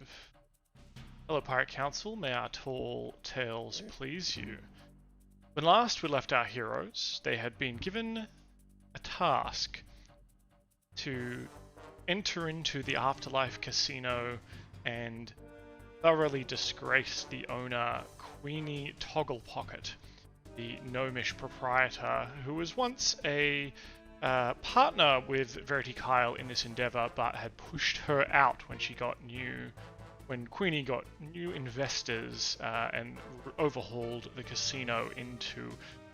initiative. Hello, Pirate Council. May our tall tales please you. When last we left our heroes, they had been given a task to enter into the Afterlife Casino and thoroughly disgrace the owner, Queenie Togglepocket, the gnomish proprietor who was once a partner with Verity Kyle in this endeavor, but had pushed her out when Queenie got new investors and overhauled the casino into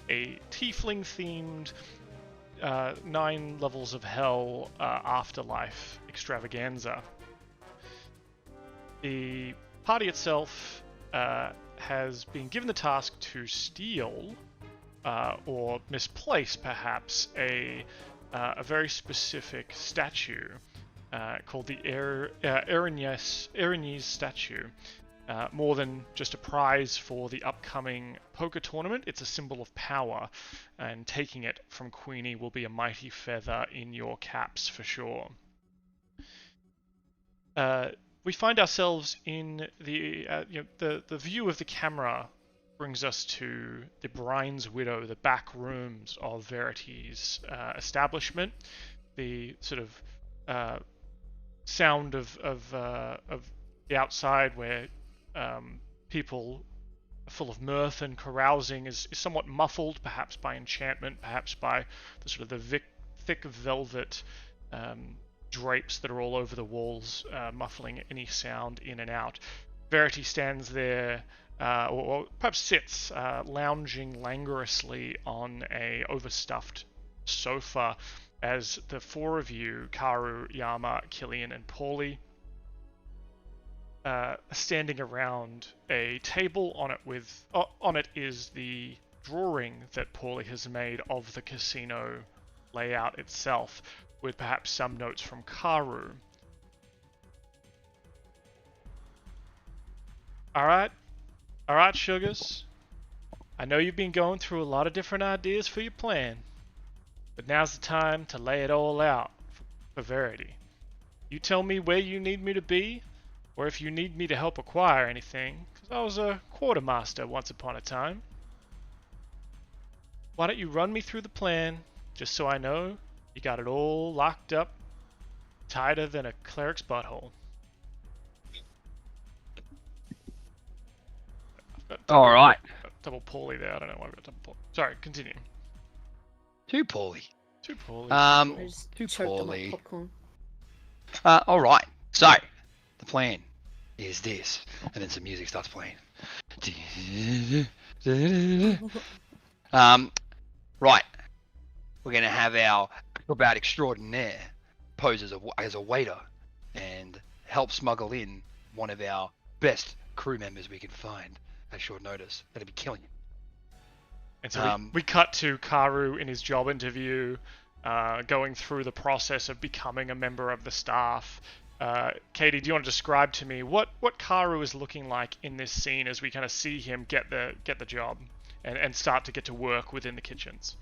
a Tiefling-themed 9 levels of hell afterlife extravaganza. The party itself has been given the task to steal or misplace, perhaps, a very specific statue called the erinyes statue. More than just a prize for the upcoming poker tournament, it's a symbol of power, and taking it from Queenie will be a mighty feather in your caps for sure. We find ourselves in the view of the camera brings us to the Brine's Widow, the back rooms of Verity's establishment. The sort of sound of the outside, where people are full of mirth and carousing, is somewhat muffled, perhaps by enchantment, perhaps by the sort of thick velvet drapes that are all over the walls, muffling any sound in and out. Verity stands there, or perhaps sits, lounging languorously on a overstuffed sofa, as the four of you, Karu, Yama, Killian, and Paulie, standing around a table. On it is the drawing that Paulie has made of the casino layout itself, with perhaps some notes from Karu. Alright, sugars. I know you've been going through a lot of different ideas for your plan, but now's the time to lay it all out for Verity. You tell me where you need me to be, or if you need me to help acquire anything, because I was a quartermaster once upon a time. Why don't you run me through the plan, just so I know you got it all locked up, tighter than a cleric's butthole. All right. Double Paulie there. I don't know why I've got double Paulie. Sorry, continue. Too poorly. Too Paulie. Too choked on my poorly. popcorn. All right. So the plan is this, and then some music starts playing. Right. We're gonna have our acrobat extraordinaire pose as a waiter and help smuggle in one of our best crew members we can find at short notice. That'll be killing it. And so we cut to Karu in his job interview, going through the process of becoming a member of the staff. Katie, do you want to describe to me what Karu is looking like in this scene as we kind of see him get the job and start to get to work within the kitchens?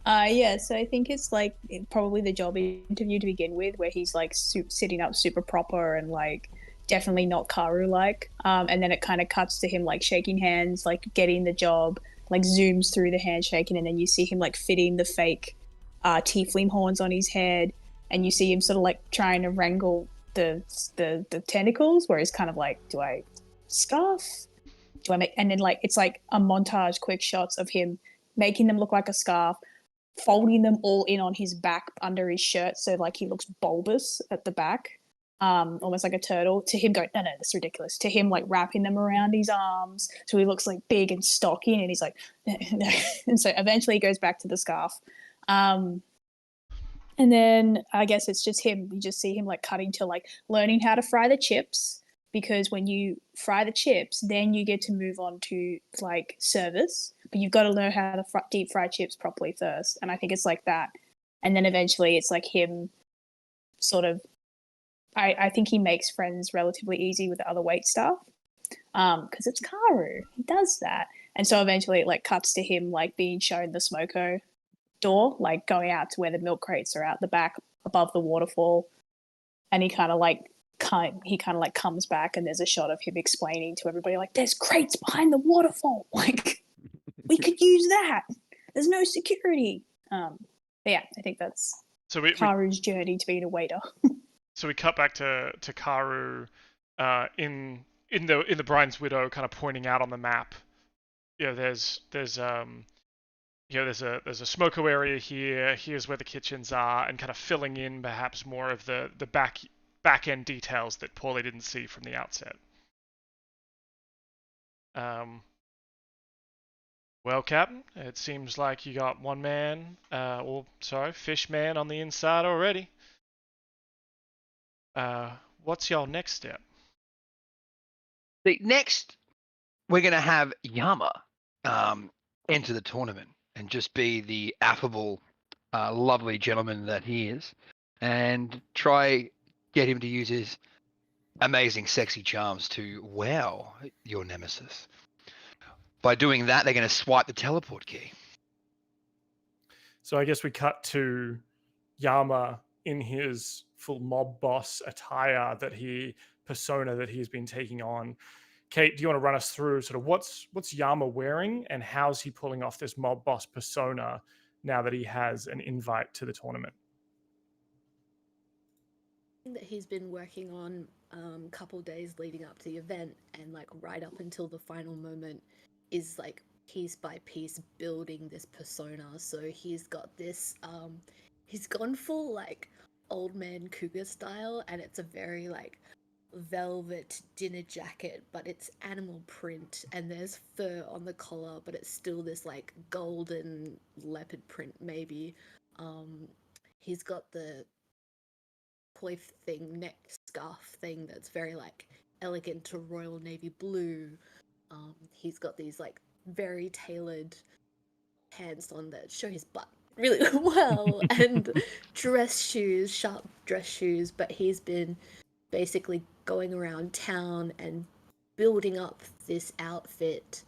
Yeah, so I think it's like probably the job interview to begin with, where he's like sitting up super proper and like definitely not Karu-like. And then it kind of cuts to him like shaking hands, like getting the job, like zooms through the handshaking, and then you see him like fitting the fake tiefling horns on his head, and you see him sort of like trying to wrangle the tentacles, where he's kind of like, do I scarf? Do I make? And then like it's like a montage, quick shots of him making them look like a scarf, folding them all in on his back under his shirt, so like he looks bulbous at the back, almost like a turtle, to him going, no, that's ridiculous, to him like wrapping them around his arms so he looks like big and stocky, and he's like no. And so eventually he goes back to the scarf, and then I guess it's just him, you just see him like cutting to like learning how to fry the chips, because when you fry the chips, then you get to move on to like service, but you've got to learn how to deep fry chips properly first. And I think it's like that. And then eventually it's like him sort of, I think he makes friends relatively easy with the other wait staff, because it's Karu, he does that. And so eventually it like cuts to him like being shown the smoko door, like going out to where the milk crates are out the back above the waterfall. And he kind of like he kind of like comes back, and there's a shot of him explaining to everybody like, "There's crates behind the waterfall. Like, we could use that. There's no security." But yeah, I think that's Karu's journey to being a waiter. So we cut back to Karu, in the Brian's Widow, kind of pointing out on the map. There's a smoko area here. Here's where the kitchens are, and kind of filling in perhaps more of the back end details that Paulie didn't see from the outset. Well, Captain, it seems like you got fish man on the inside already. What's your next step? The next, we're going to have Yama enter the tournament and just be the affable, lovely gentleman that he is, and try get him to use his amazing sexy charms to wow your nemesis. By doing that, they're going to swipe the teleport key. So I guess we cut to Yama in his full mob boss attire persona that he's been taking on. Kate, do you want to run us through sort of what's Yama wearing, and how's he pulling off this mob boss persona now that he has an invite to the tournament? That he's been working on couple days leading up to the event, and like right up until the final moment is like piece by piece building this persona. So he's got this he's gone full like old man cougar style, and it's a very like velvet dinner jacket, but it's animal print, and there's fur on the collar, but it's still this like golden leopard print maybe. He's got the coif thing, neck scarf thing that's very like elegant to royal navy blue. He's got these like very tailored pants on that show his butt really well, and sharp dress shoes, but he's been basically going around town and building up this outfit,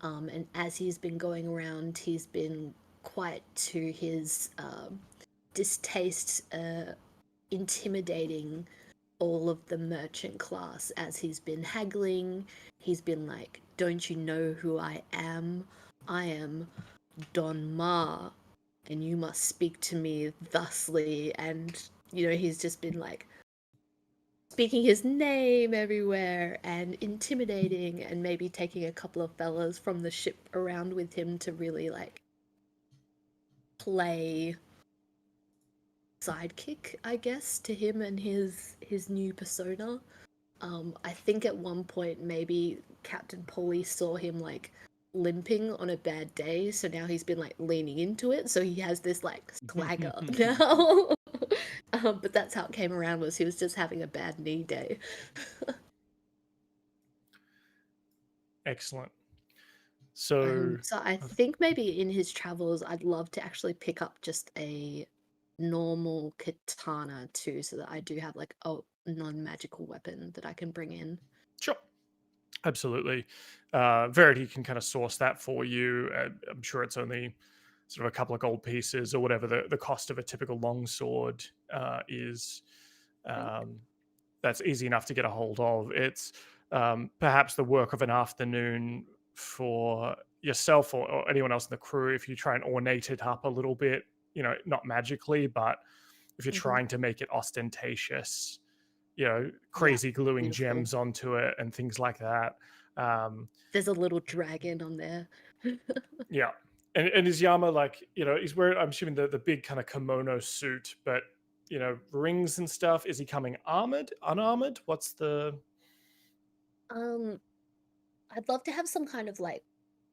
and as he's been going around, he's been quite to his distaste, intimidating all of the merchant class as he's been haggling. He's been like, "Don't you know who I am? I am Don Ma, and you must speak to me thusly." And he's just been like speaking his name everywhere and intimidating, and maybe taking a couple of fellas from the ship around with him to really like play sidekick, I guess, to him and his new persona. I think at one point maybe Captain Paulie saw him like limping on a bad day, so now he's been like leaning into it, so he has this like swagger now. But that's how it came around, was he was just having a bad knee day. Excellent. So I think maybe in his travels I'd love to actually pick up just a normal katana too, so that I do have like a non-magical weapon that I can bring in. Sure. Absolutely. Verity can kind of source that for you. I'm sure it's only sort of a couple of gold pieces or whatever the cost of a typical longsword is. That's easy enough to get a hold of. It's perhaps the work of an afternoon for yourself or anyone else in the crew if you try and ornate it up a little bit, not magically, but if you're trying to make it ostentatious, crazy gluing beautiful gems onto it and things like that. There's a little dragon on there. Yeah. And is Yama like, he's wearing, I'm assuming the big kind of kimono suit, but, rings and stuff. Is he coming armored, unarmored? What's the... I'd love to have some kind of like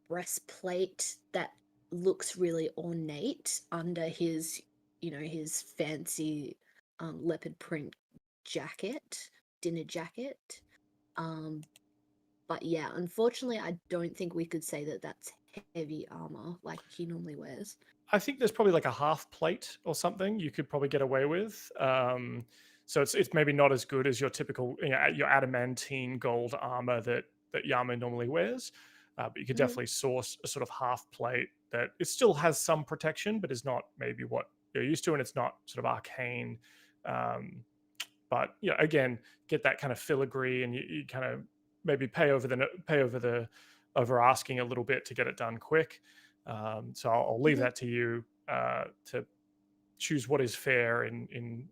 breastplate that looks really ornate under his, his fancy leopard print jacket, dinner jacket. But yeah, unfortunately, I don't think we could say that that's heavy armor like he normally wears. I think there's probably like a half plate or something you could probably get away with. So it's maybe not as good as your typical, your adamantine gold armor that Yama normally wears. But you could definitely source a sort of half plate that it still has some protection, but is not maybe what you're used to, and it's not sort of arcane but again, get that kind of filigree, and you kind of maybe pay over asking a little bit to get it done quick. So I'll leave that to you to choose what is fair in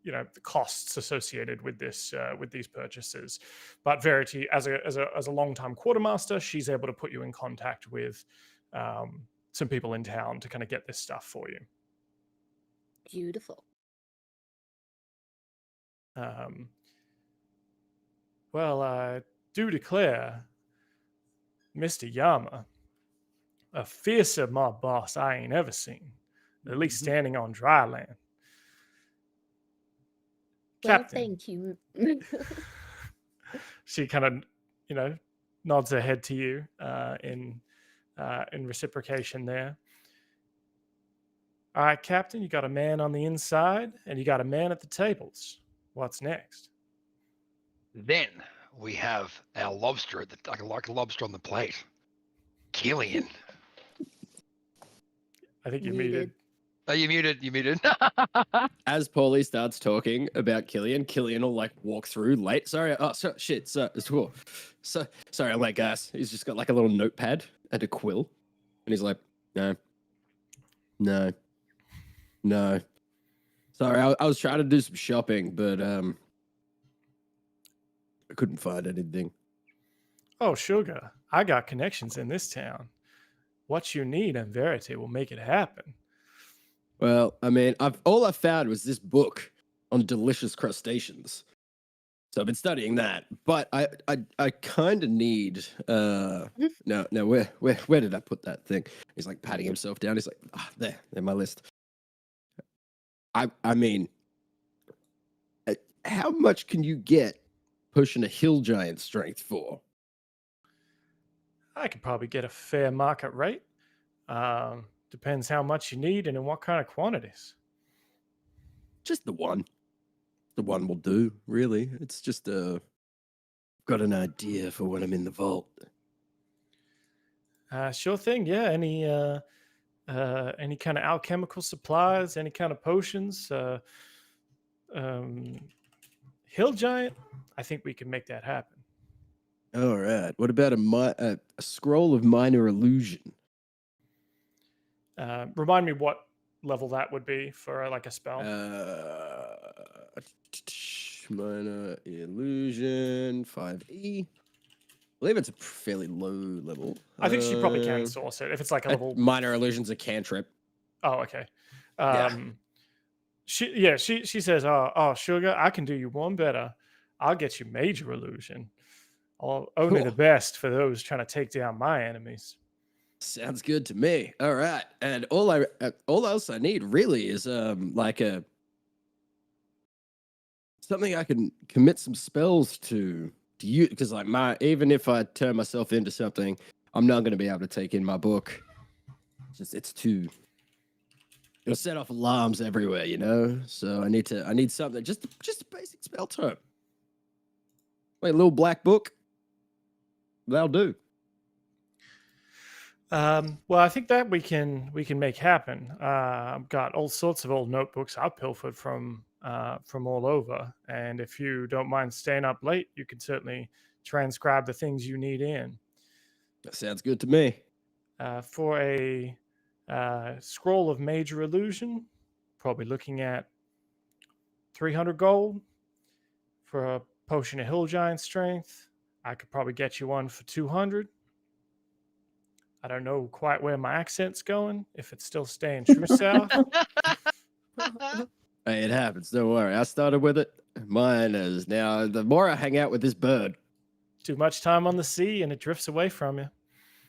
the costs associated with this with these purchases. But Verity, as a long-time quartermaster, she's able to put you in contact with some people in town to kind of get this stuff for you. Beautiful. Well, I do declare, Mr. Yama, a fiercer mob boss I ain't ever seen, at least standing on dry land. Well, Captain. thank you. She kind of, nods her head to you in reciprocation there. All right, Captain, you got a man on the inside, and you got a man at the tables. What's next? Then we have our lobster, like a lobster on the plate. Killian. I think you're muted. Oh, you muted. As Paulie starts talking about Killian will like walk through late. Sorry. Oh, shit. So sorry, I'm late, guys. He's just got like a little notepad and a quill. And he's like, no. Sorry, I was trying to do some shopping, but I couldn't find anything. Oh, sugar. I got connections in this town. What you need and Verity will make it happen. Well, I mean, all I found was this book on delicious crustaceans. So I've been studying that, but I kind of need no, where did I put that thing? He's like patting himself down. He's like, there, my list. I mean, how much can you get pushing a hill giant strength for? I could probably get a fair market rate. Depends how much you need and in what kind of quantities. Just the one. The one will do, really. It's just got an idea for when I'm in the vault. Sure thing, yeah. Any kind of alchemical supplies, any kind of potions, hill giant, I think we can make that happen. All right. What about a scroll of minor illusion? Remind me what level that would be for like a spell. Minor illusion 5e. I believe it's a fairly low level. I think she probably can source it if it's like a level. Minor illusion's a cantrip. Oh, okay. She says, "Oh, sugar, I can do you one better. I'll get you major illusion. Only the best for those trying to take down my enemies." Sounds good to me. All right, and all else I need really is like something I can commit some spells to use, because like even if I turn myself into something, I'm not going to be able to take in my book. It'll set off alarms everywhere, So I need something, just a basic spell tome. Like a little black book. That'll do. Well, I think that we can make happen. I've got all sorts of old notebooks I've pilfered from all over, and if you don't mind staying up late, you can certainly transcribe the things you need in. That sounds good to me. For a scroll of major illusion, probably looking at 300 gold. For a potion of hill giant strength, I could probably get you one for 200. I don't know quite where my accent's going, if it's still staying true south. Hey, it happens. Don't worry. I started with it. Mine is now. The more I hang out with this bird, Too much time on the sea and it drifts away from you.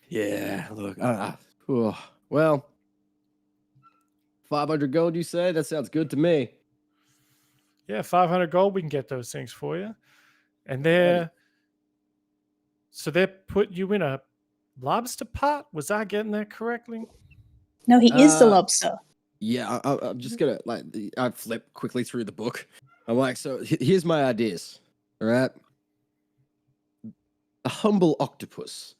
Yeah, look. Well, 500 gold, you say? That sounds good to me. Yeah, 500 gold, we can get those things for you. And so they're putting you in a lobster pot? Was I getting that correctly? No, he is the lobster. Yeah, I'm just gonna I flip quickly through the book. I'm like, so here's my ideas. All right, a humble octopus,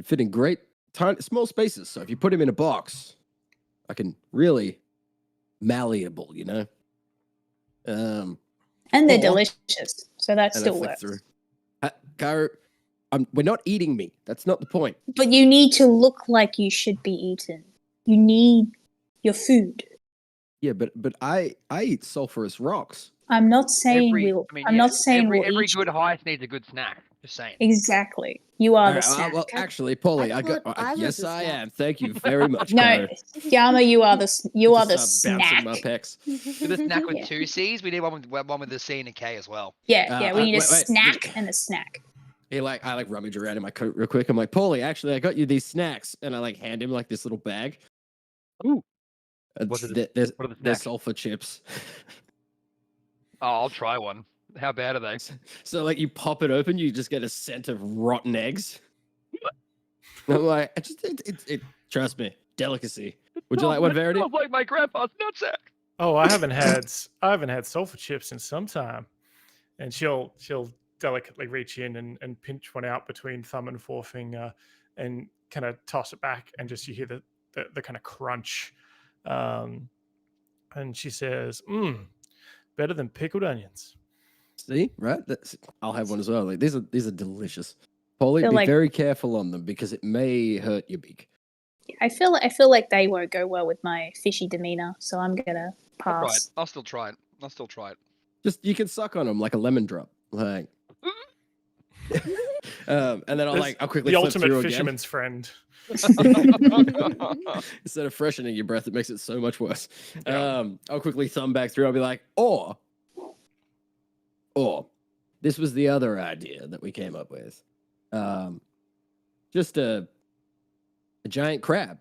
fit in great, tiny, small spaces. So if you put him in a box, I can really malleable, And they're Or- delicious, so that And I still flick works. through. Karu, we're not eating meat. That's not the point. But you need to look like you should be eaten. You need your food. Yeah, but I eat sulfurous rocks. I'm not saying we'll. I'm not saying every, we'll every eat good you. heist needs a good snack. Just saying. Exactly. You are All the right, snack. well, actually, Polly, I I got. thought I was yes, the I snack. am. Thank you very much, No, Karu. Yama, you are the you are Just the bouncing snack. my pecs. For the snack with Yeah. 2 C's, we need one with the C and a K as well. Yeah, we need a wait, snack and a snack. I rummage around in my coat real quick. I'm like, Paulie, actually, I got you these snacks, and I like hand him like this little bag. Ooh. And What are the they're snacks? sulfur chips. Oh, I'll try one. How bad are they? So like you pop it open, you just get a scent of rotten eggs. And I'm like, trust me, delicacy. Would you like one, Verity? Smells like my grandpa's nutsack. Oh, I haven't had sulfur chips in some time, and she'll delicately reach in and pinch one out between thumb and forefinger, and kind of toss it back, and just you hear the kind of crunch, and she says, better than pickled onions." See, right? I'll have one as well. Like these are delicious. Paulie, They're be like- very careful on them because it may hurt your beak. I feel like they won't go well with my fishy demeanor, so I'm gonna I'll try it. pass. I'll still try it. Just you can suck on them like a lemon drop, like. And then I'll quickly The flip ultimate through fisherman's friend. Instead of freshening your breath, it makes it so much worse. Yeah. I'll quickly thumb back through. I'll be like, or this was the other idea that we came up with. Just a giant crab,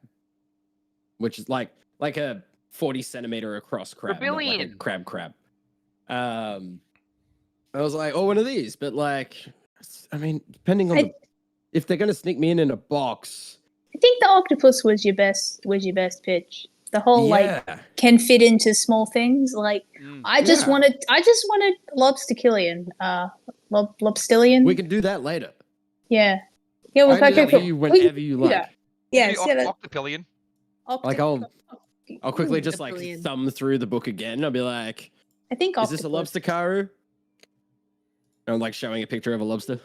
which is like a 40-centimeter across crab, not like a Rebellion. crab. I was like, one of these, but like, I mean, depending on if they're gonna sneak me in a box. I think the octopus was your best pitch. The whole like can fit into small things. Like I just wanted lobsterkillion. Lobstillion. We can do that later. Yeah. Yeah, we'll I can go do you whenever you like. Yeah. Yeah, Octopillion. Like I'll quickly just like Brilliant. thumb through the book again. I'll be like, I think "Is this a lobster, Karu?" And I'm like showing a picture of a lobster.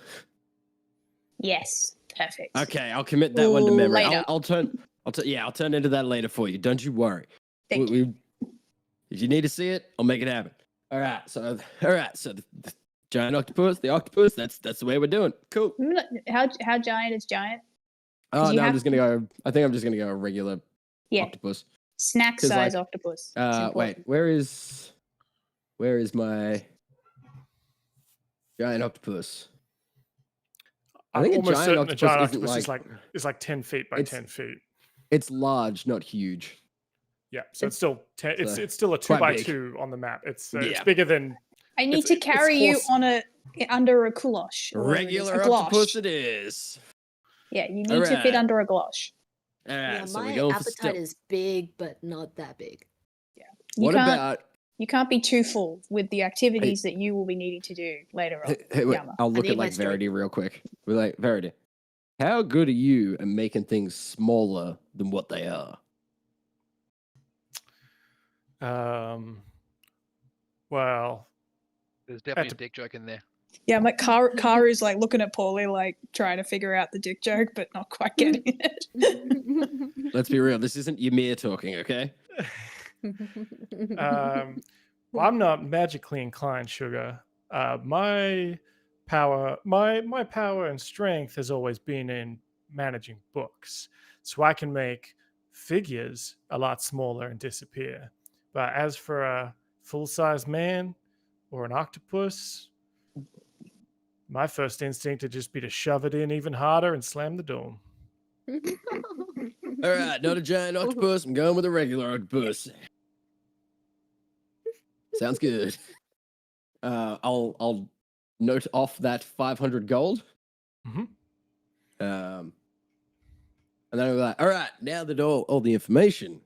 Yes. Perfect. Okay, I'll commit that one to memory. Later. I'll turn into that later for you. Don't you worry. Thank you. If you need to see it, I'll make it happen. All right. So the giant octopus, the octopus. That's the way we're doing. Cool. How giant is giant? Oh you no, have I'm just gonna go. I think I'm just gonna go a regular Yeah. octopus. Snack 'Cause, size like, octopus. It's Wait, important. where is my giant octopus? I I'm think a almost giant certain a octopus giant isn't octopus is like 10 feet by It's- 10 feet. It's large, not huge. Yeah, so it's still So, it's still a quite 2x2 on the map. It's it's Yeah. bigger than I need it's- to it's carry you horse- on under a culosh. or whatever it is, Regular a glosh. octopus it is. Yeah, you need to fit Alright. under a glosh. All right, Yeah, so my we're going for appetite stealth. is big, but not that big. What about? You can't be too full with the activities that you will be needing to do later on. Hey, wait, Yama. I'll look need at my like strength. Verity real quick. We're like, Verity, how good are you at making things smaller than what they are? well, There's definitely That's a dick joke in there. Yeah, my Karu's like looking at Paulie, like trying to figure out the dick joke, but not quite getting it. Let's be real. This isn't Ymir talking, okay? well, I'm not magically inclined, sugar. My power and strength has always been in managing books, so I can make figures a lot smaller and disappear. But as for a full-size man or an octopus, my first instinct would just be to shove it in even harder and slam the door. All right, not a giant octopus. I'm going with a regular octopus. Sounds good. I'll note off that 500 gold. Mhm. And then we're like, all right, now that all the information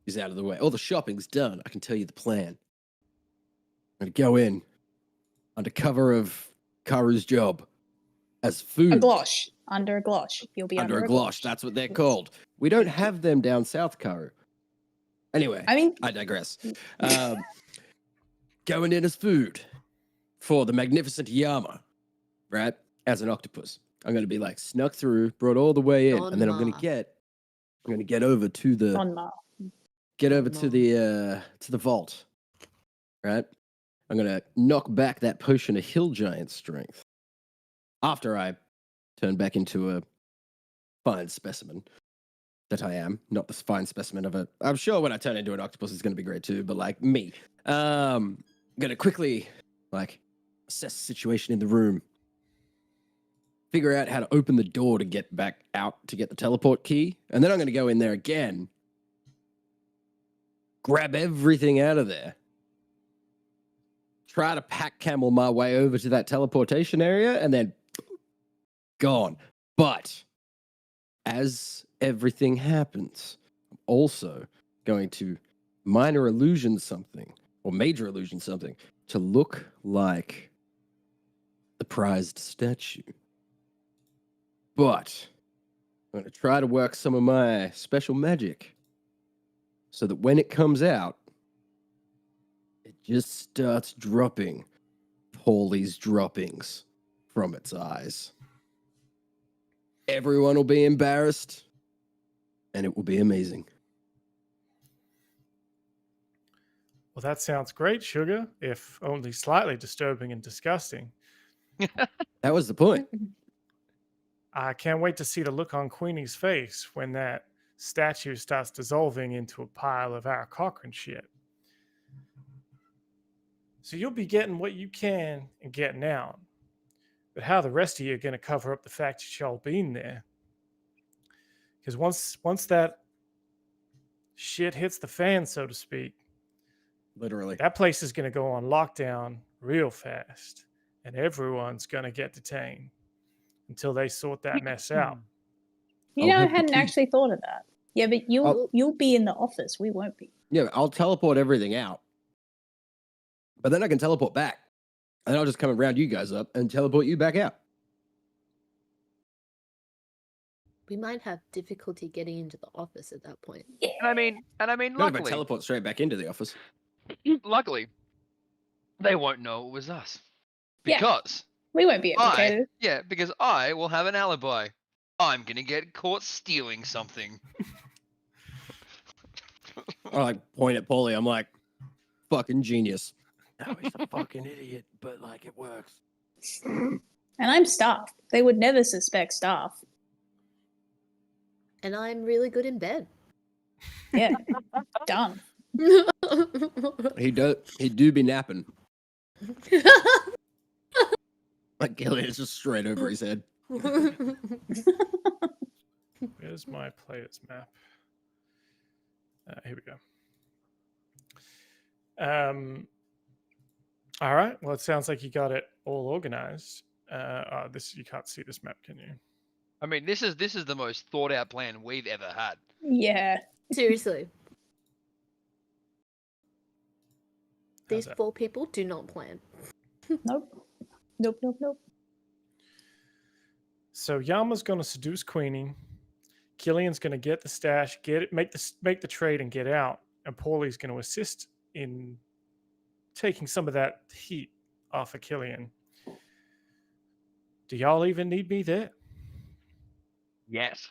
is out of the way, all the shopping's done, I can tell you the plan. I'm gonna go in under cover of Karu's job as food. A glosh. Under a glosh. You'll be Under a glosh. That's what they're called. We don't have them down south, Karu. Anyway, I mean, I digress. Going in as food. for the magnificent Yama, right? As an octopus. I'm going to be like snuck through, brought all the way in, and then I'm going to get over to the On Mar. to the vault, right? I'm going to knock back that potion of hill giant strength after I turn back into a fine specimen that I am, not the fine specimen of a. I'm sure when I turn into an octopus, it's going to be great too. But like me, I'm going to quickly like assess the situation in the room, figure out how to open the door to get back out to get the teleport key, and then I'm going to go in there again, grab everything out of there, try to pack camel my way over to that teleportation area, and then gone. But as everything happens, I'm also going to minor illusion something or major illusion something to look like the prized statue. But I'm going to try to work some of my special magic so that when it comes out, it just starts dropping Paulie's droppings from its eyes. Everyone will be embarrassed, and it will be amazing. Well, that sounds great, Sugar, if only slightly disturbing and disgusting. That was the point. I can't wait to see the look on Queenie's face when that statue starts dissolving into a pile of our Cochrane shit. So you'll be getting what you can and getting out. But how the rest of you are going to cover up the fact that y'all been there? Because once that shit hits the fan, so to speak, Literally. that place is going to go on lockdown real fast, and everyone's going to get detained until they sort that mess out. You know, I'll I have the hadn't key. actually thought of that. Yeah, but you'll be in the office. We won't be. Yeah, I'll teleport everything out. But then I can teleport back. And I'll just come and round you guys up and teleport you back out. We might have difficulty getting into the office at that point. And I mean, Not if I luckily, teleport straight back into the office. luckily, they won't know it was us Yeah. because We won't be implicated. because I will have an alibi. I'm gonna get caught stealing something. I like point at Paulie. I'm like, fucking genius. No, he's a fucking idiot, but like it works. And I'm staff. They would never suspect staff. And I'm really good in bed. Yeah. Done. He do be napping. Like Gillian's just straight over his head. Where's my player's map? Here we go. All right. Well, it sounds like you got it all organized. This you can't see this map, can you? I mean, this is the most thought out plan we've ever had. Yeah. Seriously. How's These that? 4 people do not plan. Nope. Nope. So Yama's going to seduce Queenie. Killian's going to get the stash, make the trade, and get out. And Paulie's going to assist in taking some of that heat off of Killian. Do y'all even need me there? Yes.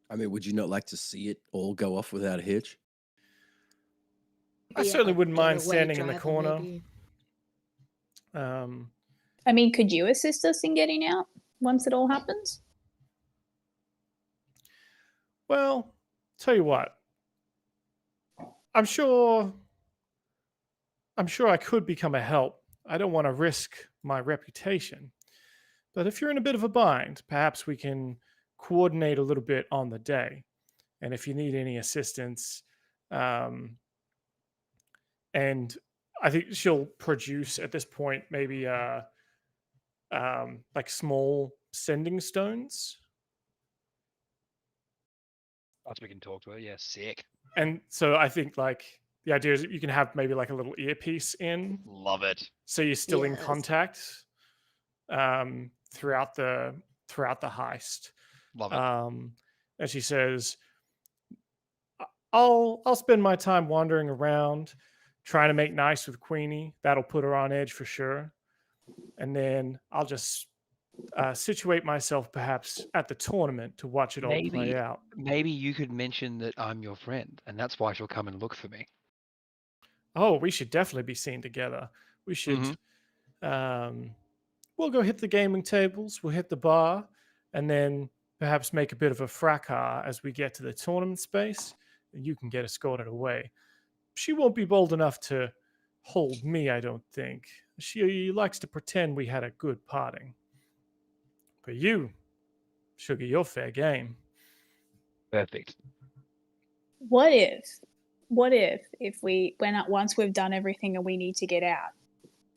I mean, would you not like to see it all go off without a hitch? I Be certainly a wouldn't mind getaway standing in the driver, corner. maybe. I mean, could you assist us in getting out once it all happens? Well, tell you what. I'm sure I could become a help. I don't want to risk my reputation. But if you're in a bit of a bind, perhaps we can coordinate a little bit on the day. And if you need any assistance, and I think she'll produce at this point maybe like small sending stones. Once we can talk to her, yeah, sick. And so I think like the idea is that you can have maybe like a little earpiece in, Love it. so you're still in Yes. contact throughout the heist. Love it. And she says, I'll spend my time wandering around, trying to make nice with Queenie. That'll put her on edge for sure. and then I'll just situate myself perhaps at the tournament to watch it all play out. Maybe you could mention that I'm your friend, and that's why she'll come and look for me. Oh, we should definitely be seen together. We should. We'll go hit the gaming tables. We'll hit the bar, and then perhaps make a bit of a fracas as we get to the tournament space. You can get escorted away. She won't be bold enough to hold me, I don't think. She likes to pretend we had a good parting. But you, Sugar, you're fair game. Perfect. What if we went out once we've done everything and we need to get out?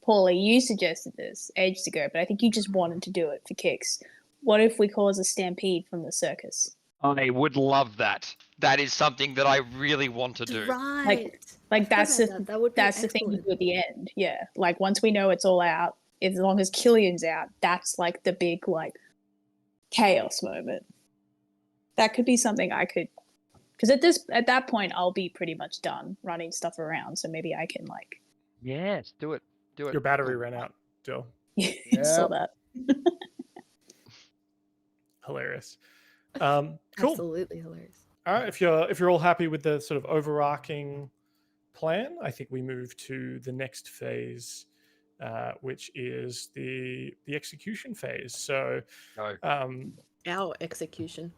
Paulie, you suggested this ages ago, but I think you just wanted to do it for kicks. What if we cause a stampede from the circus? I would love that. That is something that I really want to do. Right. Like that's the thing you do at the end. Yeah. Like once we know it's all out, as long as Killian's out, that's like the big like chaos moment. That could be something I could, because at that point I'll be pretty much done running stuff around. So maybe I can like. Yes, do it. Do it. Your battery ran out, Jill. Yeah. Saw that. Hilarious. Cool. Absolutely hilarious. All right, if you're all happy with the sort of overarching plan, I think we move to the next phase, which is the execution phase. So, Our execution.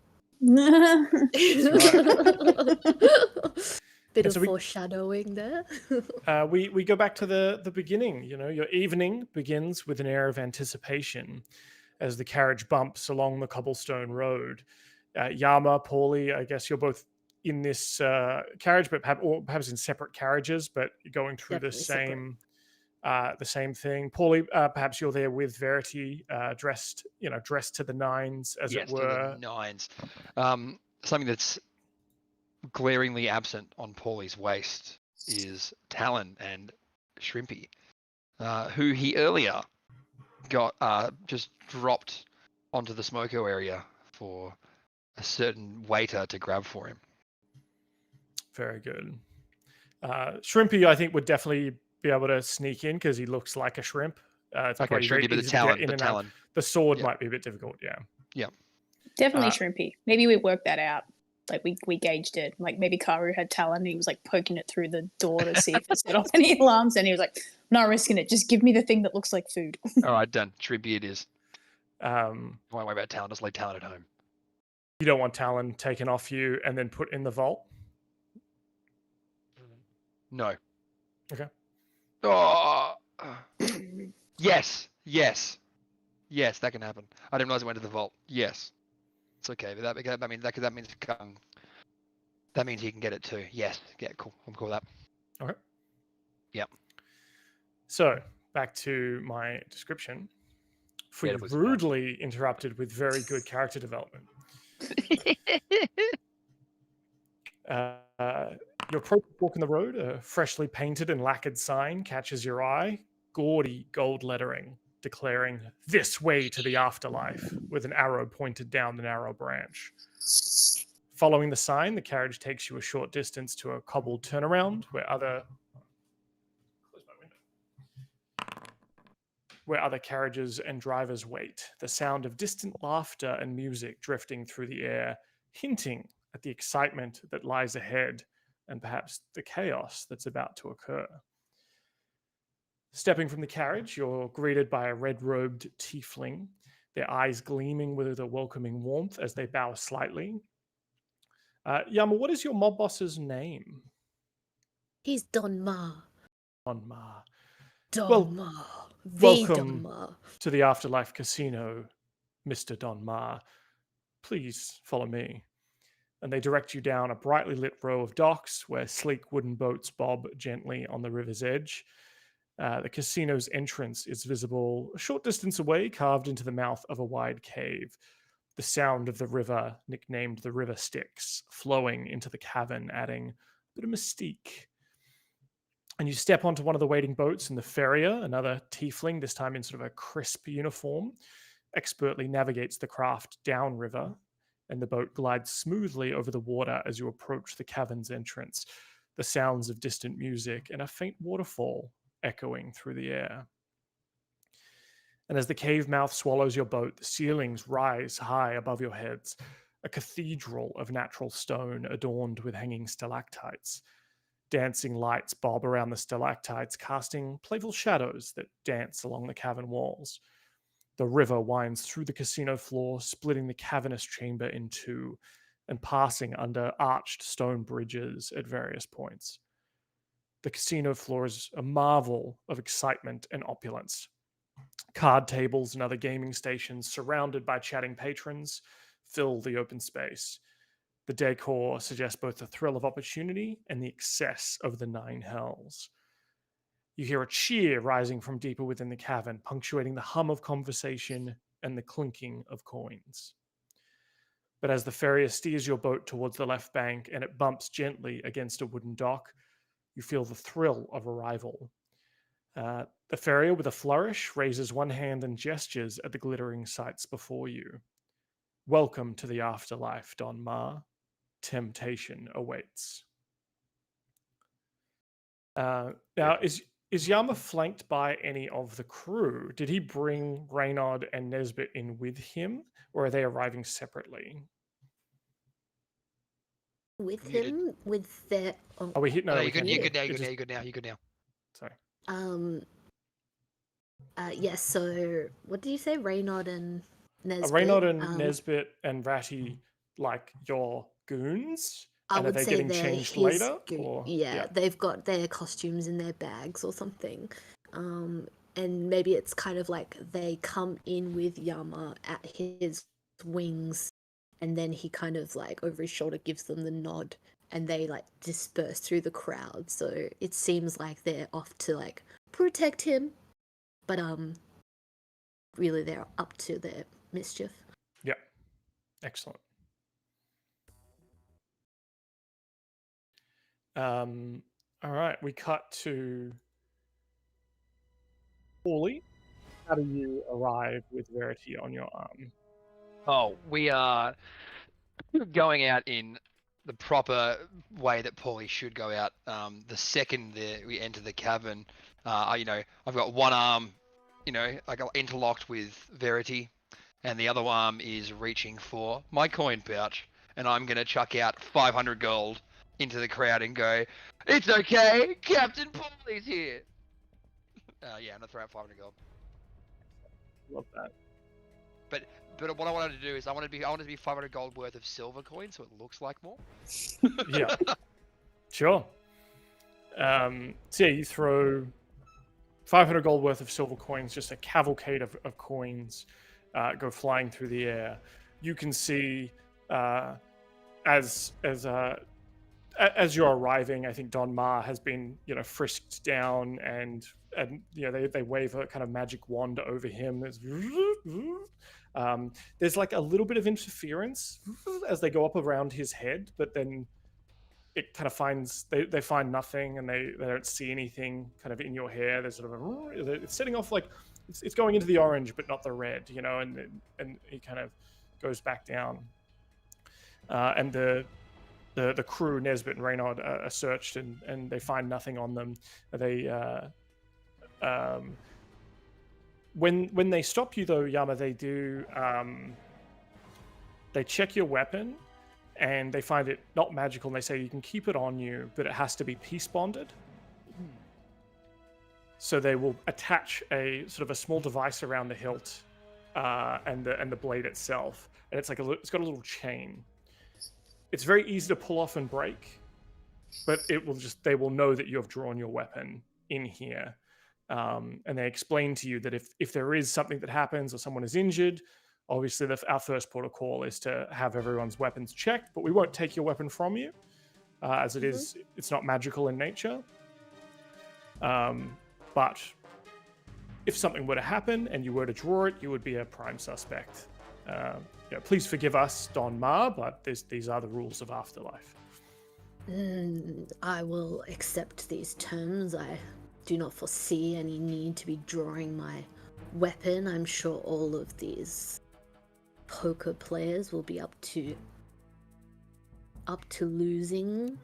Bit of foreshadowing there. We go back to the beginning. You know, your evening begins with an air of anticipation as the carriage bumps along the cobblestone road. Yama, Paulie, I guess you're both in this carriage, but perhaps in separate carriages, but going through the same thing. Paulie, perhaps you're there with Verity, dressed to the nines, as it were. To the nines. Something that's glaringly absent on Paulie's waist is Talon and Shrimpy, who he earlier got just dropped onto the smoko area for a certain waiter to grab for him. Very good. Shrimpy, I think, would definitely be able to sneak in because he looks like a shrimp. Okay, Shrimpy, but the Talon. The sword might be a bit difficult, Yeah. Definitely Shrimpy. Maybe we worked that out. Like we gauged it. Like maybe Karu had Talon and he was like poking it through the door to see if it set off any alarms, and he was like, "I'm not risking it. Just give me the thing that looks like food." All right, done. Shrimpy it is. Don't worry about Talon. Just leave Talon at home. You don't want Talon taken off you and then put in the vault? No. Okay. Oh. Yes, that can happen. I didn't realize it went to the vault. Yes, it's okay. But that means he can get it too. Yes, yeah, cool. I'm cool with that. Okay. Yep. So back to my description. For you rudely interrupted with very good character development. Your walk in the road, a freshly painted and lacquered sign catches your eye. Gaudy gold lettering declaring "This way to the afterlife" with an arrow pointed down the narrow branch. Following the sign, the carriage takes you a short distance to a cobbled turnaround where other carriages and drivers wait. The sound of distant laughter and music drifting through the air, hinting at the excitement that lies ahead and perhaps the chaos that's about to occur. Stepping from the carriage, you're greeted by a red-robed tiefling, their eyes gleaming with a welcoming warmth as they bow slightly. Yama, what is your mob boss's name? He's Don Ma. Don Ma. Don Ma. Welcome to the Afterlife Casino, Mr. Don Ma. Please follow me. And they direct you down a brightly lit row of docks where sleek wooden boats bob gently on the river's edge. The casino's entrance is visible a short distance away, carved into the mouth of a wide cave. The sound of the river, nicknamed the River Styx, flowing into the cavern, adding a bit of mystique. And you step onto one of the waiting boats, and the farrier, another tiefling, this time in sort of a crisp uniform, expertly navigates the craft downriver, and the boat glides smoothly over the water as you approach the cavern's entrance, the sounds of distant music and a faint waterfall echoing through the air. And as the cave mouth swallows your boat, the ceilings rise high above your heads, a cathedral of natural stone adorned with hanging stalactites. Dancing lights bob around the stalactites, casting playful shadows that dance along the cavern walls. The river winds through the casino floor, splitting the cavernous chamber in two and passing under arched stone bridges at various points. The casino floor is a marvel of excitement and opulence. Card tables and other gaming stations, surrounded by chatting patrons, fill the open space. The decor suggests both the thrill of opportunity and the excess of the nine hells. You hear a cheer rising from deeper within the cavern, punctuating the hum of conversation and the clinking of coins. But as the farrier steers your boat towards the left bank and it bumps gently against a wooden dock, you feel the thrill of arrival. The farrier, with a flourish, raises one hand and gestures at the glittering sights before you. Welcome to the afterlife, Don Ma. Temptation awaits. Now, is Yama flanked by any of the crew? Did he bring Reynard and Nesbit in with him, or are they arriving separately? With Muted. him, with their. Oh, Are we hitting? No, No, you're we good. can't You're hear. good now. It You're good now. just- You're good now. You're good now. Sorry. Yes. So, what did you say, Reynard and Nesbit? Reynard and Nesbit and Ratty, like your goons? I And are would they say getting they're changed his later? goon. Or Yeah, they've got their costumes in their bags or something. And maybe it's kind of like they come in with Yama at his wings, and then he kind of like over his shoulder gives them the nod, and they like disperse through the crowd. So it seems like they're off to like protect him, but really they're up to their mischief. Yeah. Excellent. All right, we cut to Paulie. How do you arrive with Verity on your arm? Oh, we are going out in the proper way that Paulie should go out. The second we enter the cavern, I've got one arm, I got interlocked with Verity, and the other arm is reaching for my coin pouch, and I'm gonna chuck out 500 gold into the crowd and go, "It's okay, Captain Paulie's here." Yeah, I'm gonna throw out 500 gold. Love that. But what I wanted to do is I wanted to be 500 gold worth of silver coins, so it looks like more. Yeah. Sure. So yeah, you throw 500 gold worth of silver coins, just a cavalcade of coins go flying through the air. You can see as you're arriving, I think Don Ma has been frisked down, and they wave a kind of magic wand over him. There's like a little bit of interference as they go up around his head, but then it kind of finds they find nothing, and they don't see anything kind of in your hair. There's sort of it's setting off like it's going into the orange, but not the red, and he kind of goes back down. And the crew, Nesbit and Reynard, are searched, and they find nothing on them. They when they stop you though, Yama, they do they check your weapon, and they find it not magical, and they say you can keep it on you, but it has to be peace bonded. So they will attach a sort of a small device around the hilt and the blade itself, and it's got a little chain. It's very easy to pull off and break, but they will know that you have drawn your weapon in here. And they explain to you that if there is something that happens or someone is injured, obviously our first port of call is to have everyone's weapons checked, but we won't take your weapon from you, as it's not magical in nature. But if something were to happen and you were to draw it, you would be a prime suspect. Please forgive us, Don Ma, but these are the rules of Afterlife. I will accept these terms. I do not foresee any need to be drawing my weapon. I'm sure all of these poker players will be up to losing.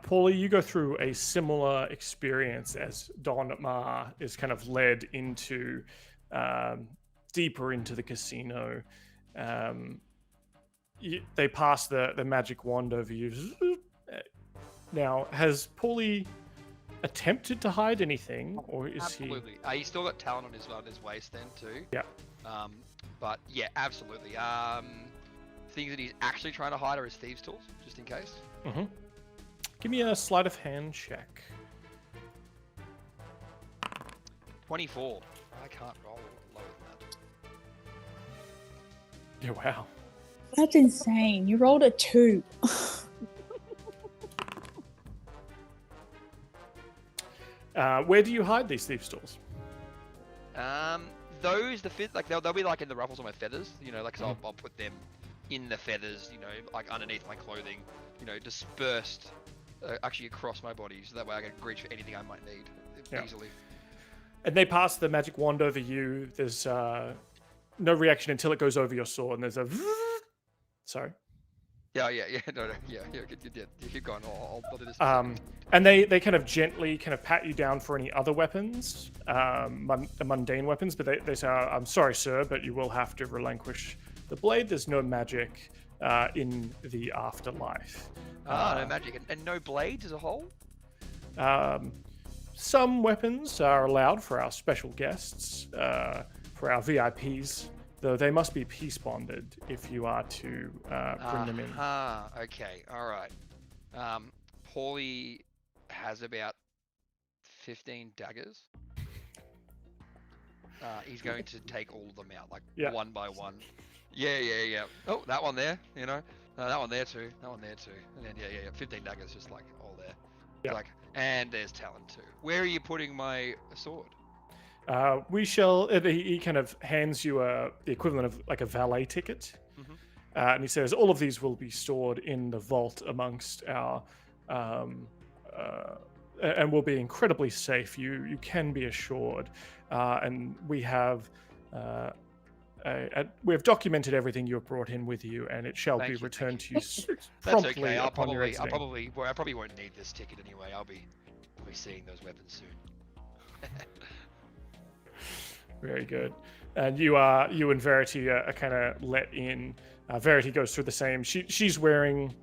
Paulie, you go through a similar experience as Don Ma is kind of led into deeper into the casino. They pass the magic wand over you. Now, has Paulie attempted to hide anything, or is Absolutely. He's still got talent on his waist then too. Yeah. But yeah, absolutely. Things that he's actually trying to hide are his thieves' tools, just in case. Mm-hmm. Give me a sleight of hand check. 24. I can't roll lower than that. Yeah, wow. That's insane. You rolled a 2. Where do you hide these thieves' tools? Those like they'll be like in the ruffles on my feathers, you know, like so I'll put them in the feathers, you know, like underneath my clothing, you know, dispersed actually across my body, so that way I can reach for anything I might need easily. And they pass the magic wand over you. There's no reaction until it goes over your sword, and there's a sorry. No, you keep going. I'll do this. And they kind of gently kind of pat you down for any other weapons, mundane weapons, but they say, I'm sorry, sir, but you will have to relinquish the blade. There's no magic in the afterlife. No magic. And no blades as a whole? Some weapons are allowed for our special guests, for our VIPs, though they must be peace bonded if you are to bring them in. Okay, all right. Paulie has about 15 daggers. He's going to take all of them out, like one by one. Yeah. Oh, that one there, you know. That one there too. That one there too. And then 15 daggers, just like all there. Yeah. Like, and there's talent too. Where are you putting my sword? We shall. He kind of hands you the equivalent of like a valet ticket, and he says all of these will be stored in the vault amongst our, and will be incredibly safe. You can be assured, and we have. We have documented everything you have brought in with you, and it shall be returned to you promptly. That's okay. upon your I exiting. probably won't need this ticket anyway. I'll be seeing those weapons soon. Very good. And you and Verity are kind of let in. Verity goes through the same. She's wearing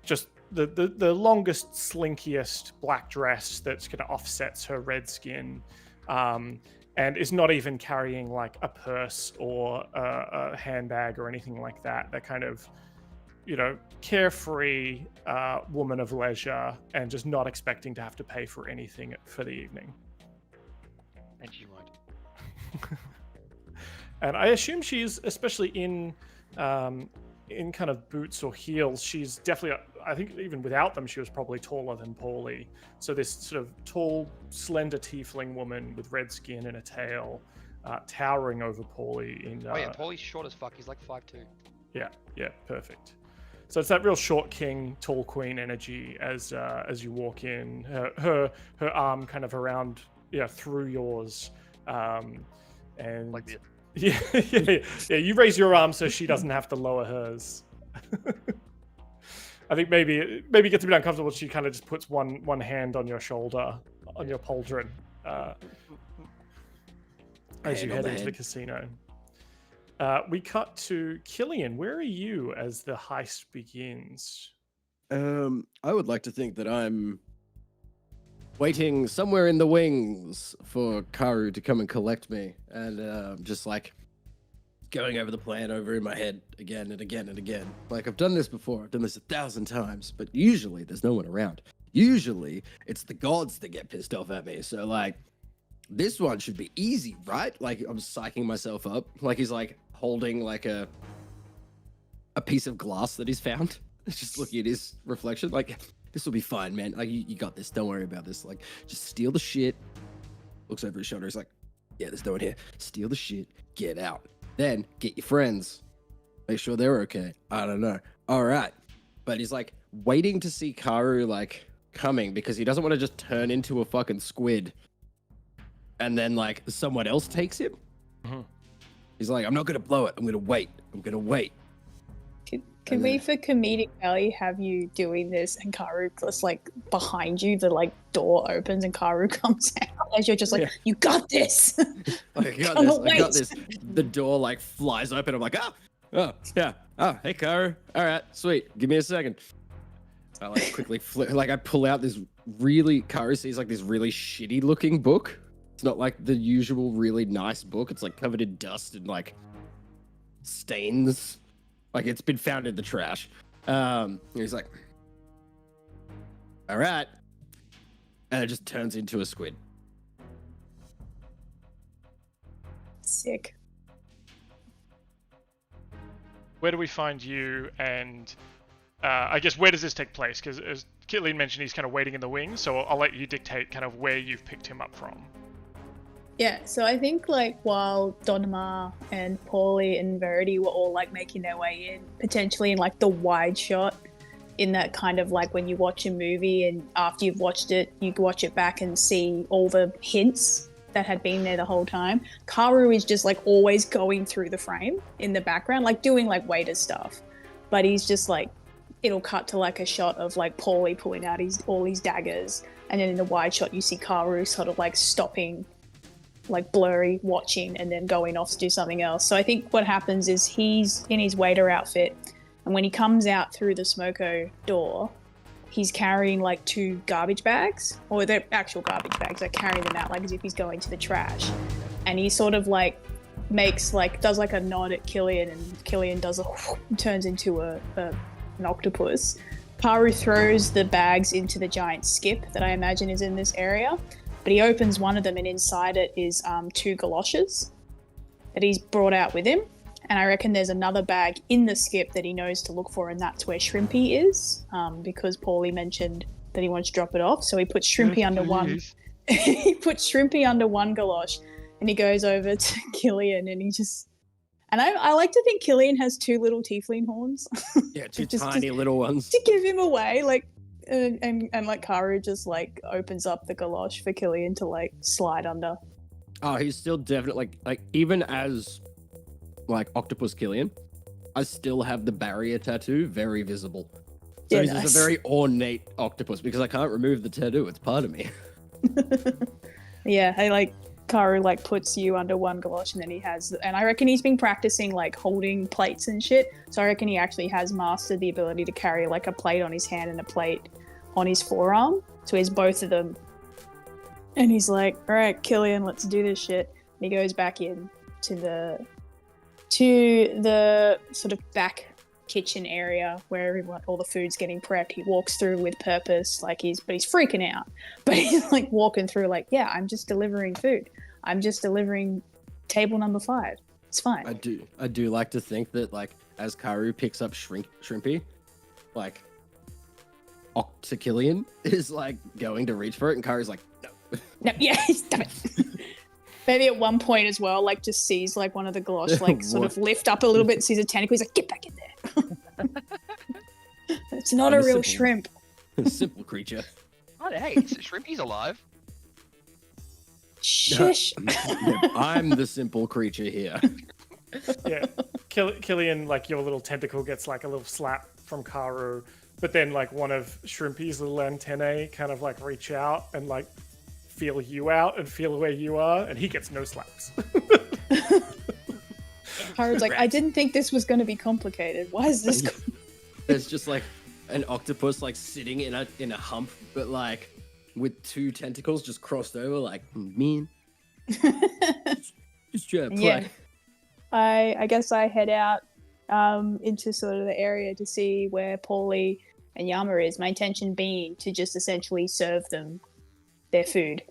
just the longest, slinkiest black dress that's kind of offsets her red skin. And is not even carrying like a purse or a handbag or anything like that. They're kind of, carefree woman of leisure and just not expecting to have to pay for anything for the evening. And she won't. And I assume she's, especially in kind of boots or heels, she's definitely, I think even without them, she was probably taller than Paulie. So this sort of tall, slender tiefling woman with red skin and a tail, towering over Paulie. Paulie's short as fuck. He's like 5'2". Yeah, perfect. So it's that real short king, tall queen energy as you walk in. Her arm kind of around, through yours, and like this. Yeah. You raise your arm so she doesn't have to lower hers. I think maybe it gets a bit uncomfortable. She kind of just puts one hand on your shoulder, on your pauldron, as you head into the casino. We cut to Killian. Where are you as the heist begins? I would like to think that I'm waiting somewhere in the wings for Karu to come and collect me, and just like going over the plan over in my head again and again and again. Like, I've done this before. I've done this 1,000 times, but usually there's no one around. Usually it's the gods that get pissed off at me. So like, this one should be easy, right? Like, I'm psyching myself up. Like, he's like holding like a piece of glass that he's found. Just looking at his reflection. Like, this will be fine, man. Like, you got this. Don't worry about this. Like, just steal the shit. Looks over his shoulder. He's like, yeah, there's no one here. Steal the shit. Get out. Then get your friends. Make sure they're okay. I don't know. All right. But he's like waiting to see Karu like coming because he doesn't want to just turn into a fucking squid and then like someone else takes him. He's like, I'm not going to blow it. I'm going to wait. Can we, for comedic value, have you doing this and Karu just like behind you, the like door opens and Karu comes out as you're just like, you got this. I got this. The door like flies open. I'm like, oh, yeah. Oh, hey, Karu. All right, sweet. Give me a second. I like quickly I pull out this really, Karu sees like this really shitty looking book. It's not like the usual really nice book. It's like covered in dust and like stains. Like it's been found in the trash. He's like, all right. And it just turns into a squid. Sick. Where do we find you? And I guess where does this take place? Because as Killian mentioned, he's kind of waiting in the wings. So I'll let you dictate kind of where you've picked him up from. Yeah, so I think like while Donmar and Paulie and Verity were all like making their way in, potentially in like the wide shot, in that kind of like when you watch a movie and after you've watched it, you watch it back and see all the hints that had been there the whole time. Karu is just like always going through the frame in the background, like doing like waiter stuff. But he's just like, it'll cut to like a shot of like Paulie pulling out all his daggers. And then in the wide shot, you see Karu sort of like stopping, like blurry, watching, and then going off to do something else. So I think what happens is he's in his waiter outfit, and when he comes out through the smoko door, he's carrying like 2 garbage bags, or they're actual garbage bags, like carrying them out like as if he's going to the trash. And he sort of like does like a nod at Killian, and Killian does turns into an octopus. Karu throws the bags into the giant skip that I imagine is in this area. But he opens one of them, and inside it is 2 galoshes that he's brought out with him. And I reckon there's another bag in the skip that he knows to look for, and that's where Shrimpy is, because Paulie mentioned that he wants to drop it off. So he puts Shrimpy under one. He puts Shrimpy under one galosh, and he goes over to Killian, and he just. And I like to think Killian has 2 little tiefling horns. Yeah, 2 tiny little ones to give him away, like. And like Karu just like opens up the galosh for Killian to like slide under. Oh, he's still definitely like even as like Octopus Killian, I still have the barrier tattoo very visible. So he's just a very ornate octopus because I can't remove the tattoo. It's part of me. Yeah, I like Karu like puts you under one galosh, and then and I reckon he's been practicing like holding plates and shit. So I reckon he actually has mastered the ability to carry like a plate on his hand and a plate on his forearm. So he has both of them. And he's like, all right, Killian, let's do this shit. And he goes back in to the sort of back kitchen area where all the food's getting prepped. He walks through with purpose, but he's freaking out. But he's like walking through like, yeah, I'm just delivering food. I'm just delivering table number 5. It's fine. I do like to think that like as Karu picks up Shrimpy, like Octokillian is like going to reach for it, and Karu's like, no, yeah, stop it. Maybe at one point as well, like just sees like one of the galosh like sort of lift up a little bit and sees a tentacle. He's like, get back in there. It's not a real shrimp. Simple creature. Oh, hey, Shrimpy's alive. Shush. I'm the simple creature here. Yeah, Killian, like your little tentacle gets like a little slap from Karu, but then like one of Shrimpy's little antennae kind of like reach out and like feel you out and feel where you are, and he gets no slaps. Karu's like, I didn't think this was going to be complicated. Why is this? There's just like an octopus like sitting in a hump, but like with 2 tentacles just crossed over, like mean. Just try to play. Yeah. I guess I head out into sort of the area to see where Paulie and Yama is. My intention being to just essentially serve them their food,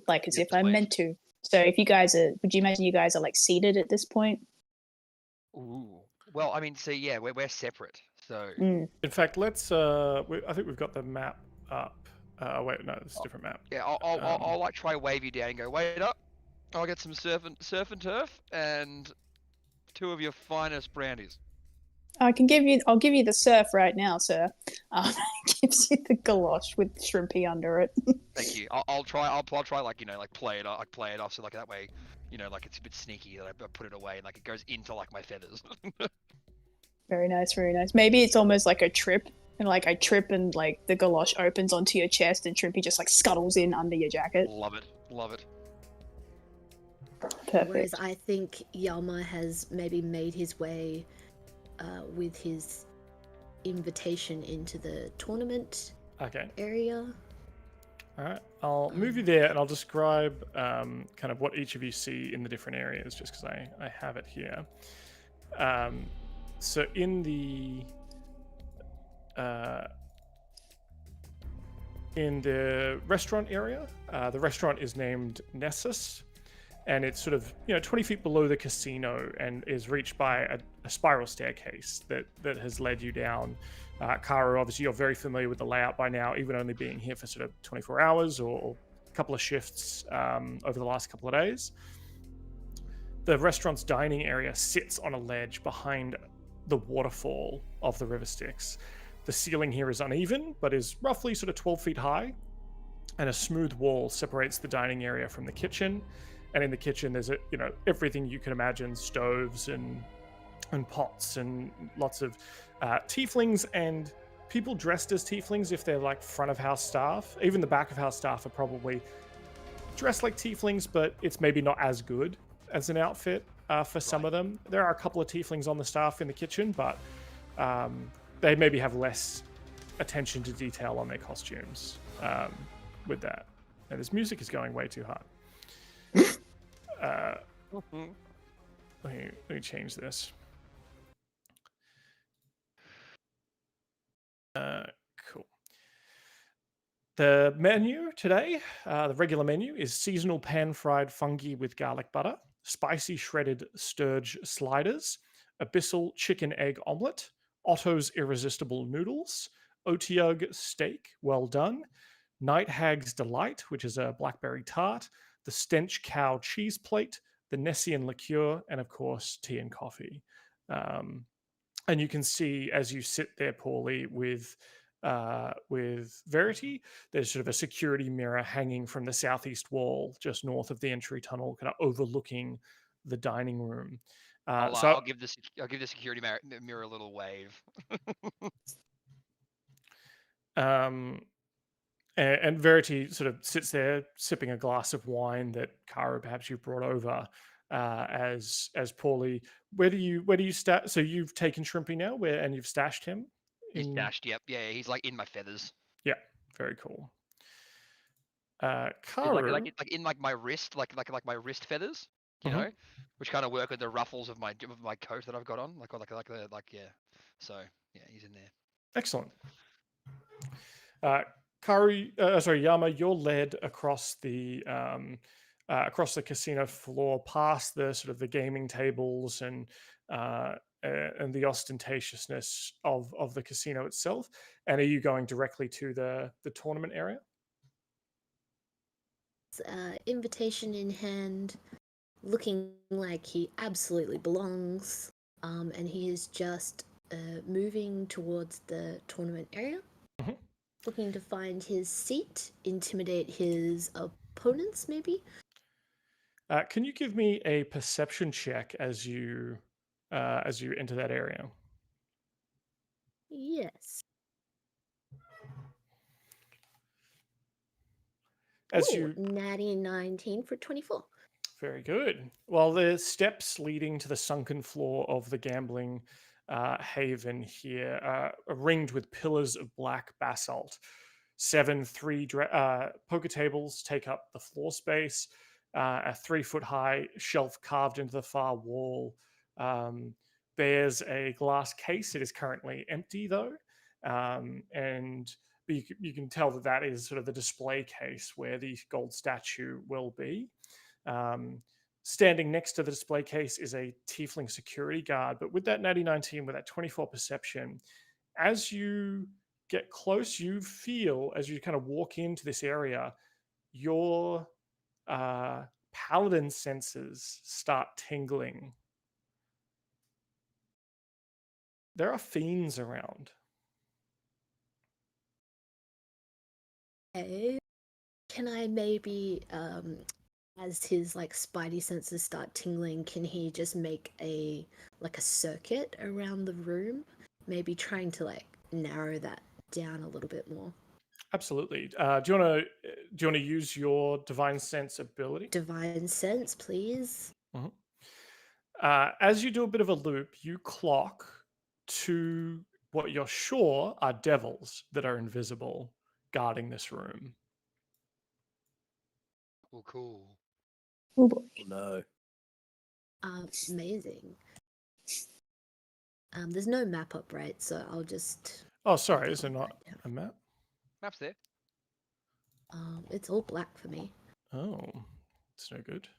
like as if I'm meant to. So if you guys would you imagine you guys are like seated at this point? Ooh. Well, I mean, so yeah, we're separate. So in fact, let's. I think we've got the map up. Wait, no, it's a different map. Yeah, I'll like try wave you down and go, wait up. I'll get some surf and turf and 2 of your finest brandies. I'll give you the surf right now, sir. Gives you the galosh with Shrimpy under it. Thank you. I'll try like like play it off so like that way, like it's a bit sneaky that I put it away and like it goes into like my feathers. Very nice, very nice. Maybe it's almost like a trip, and like I trip and like the galosh opens onto your chest, and Trimpy just like scuttles in under your jacket. Love it. Love it. Perfect. Whereas I think Yalma has maybe made his way with his invitation into the tournament Okay. area. All right. I'll move you there, and I'll describe kind of what each of you see in the different areas, just because I have it here. So in the restaurant area, the restaurant is named Nessus, and it's sort of 20 feet below the casino, and is reached by a spiral staircase that has led you down. Karu, obviously you're very familiar with the layout by now, even only being here for sort of 24 hours or a couple of shifts over the last couple of days. The restaurant's dining area sits on a ledge behind the waterfall of the River Styx. The ceiling here is uneven, but is roughly sort of 12 feet high, and a smooth wall separates the dining area from the kitchen. And in the kitchen, there's everything you can imagine: stoves and pots and lots of tieflings and people dressed as tieflings if they're like front of house staff. Even the back of house staff are probably dressed like tieflings, but it's maybe not as good as an outfit for some of them. There are a couple of tieflings on the staff in the kitchen, but they maybe have less attention to detail on their costumes with that. And this music is going way too hard. Let me change this. Cool. The menu today, the regular menu, is seasonal pan-fried fungi with garlic butter, spicy shredded sturge sliders, abyssal chicken egg omelette, Otto's irresistible noodles, otiug steak, well done, night hag's delight, which is a blackberry tart, the stench cow cheese plate, the Nessian liqueur, and of course tea and coffee. And you can see as you sit there, Paulie, with Verity, there's sort of a security mirror hanging from the southeast wall, just north of the entry tunnel, kind of overlooking the dining room. I'll give the security mirror a little wave. And Verity sort of sits there sipping a glass of wine that Karu perhaps you brought over. As Paulie, where do you stash? So you've taken Shrimpy now, and you've stashed him. He's stashed. Yep. Yeah. He's like in my feathers. Yeah. Very cool. Karu, like in like my wrist, like my wrist feathers, you know, which kind of work with the ruffles of my coat that I've got on, yeah. So yeah, he's in there. Excellent. Yama, you're led across the casino floor, past the sort of the gaming tables and the ostentatiousness of the casino itself. And are you going directly to the tournament area? Invitation in hand, looking like he absolutely belongs, and he is just moving towards the tournament area. Looking to find his seat, intimidate his opponents, maybe. Can you give me a perception check as you enter that area? Yes. Natty 19 for 24. Very good. Well, the steps leading to the sunken floor of the gambling haven here are ringed with pillars of black basalt. 7 poker tables take up the floor space. A 3-foot-high shelf carved into the far wall bears a glass case. It is currently empty, though, and you can tell that is sort of the display case where the gold statue will be. Standing next to the display case is a tiefling security guard, but with that natty 19, with that 24 perception, as you get close, you feel, as you kind of walk into this area, your paladin senses start tingling. There are fiends around. Okay. Can I maybe as his like spidey senses start tingling, can he just make a circuit around the room, maybe trying to like narrow that down a little bit more? Absolutely. Do you want to use your divine sense ability? Divine sense, please. As you do a bit of a loop, you clock to what you're sure are devils that are invisible guarding this room. Oh, cool. Oh boy. No. Amazing. There's no map up, right? So I'll just. Oh, sorry, is there not a map? Map's there. It's all black for me. Oh, it's no good.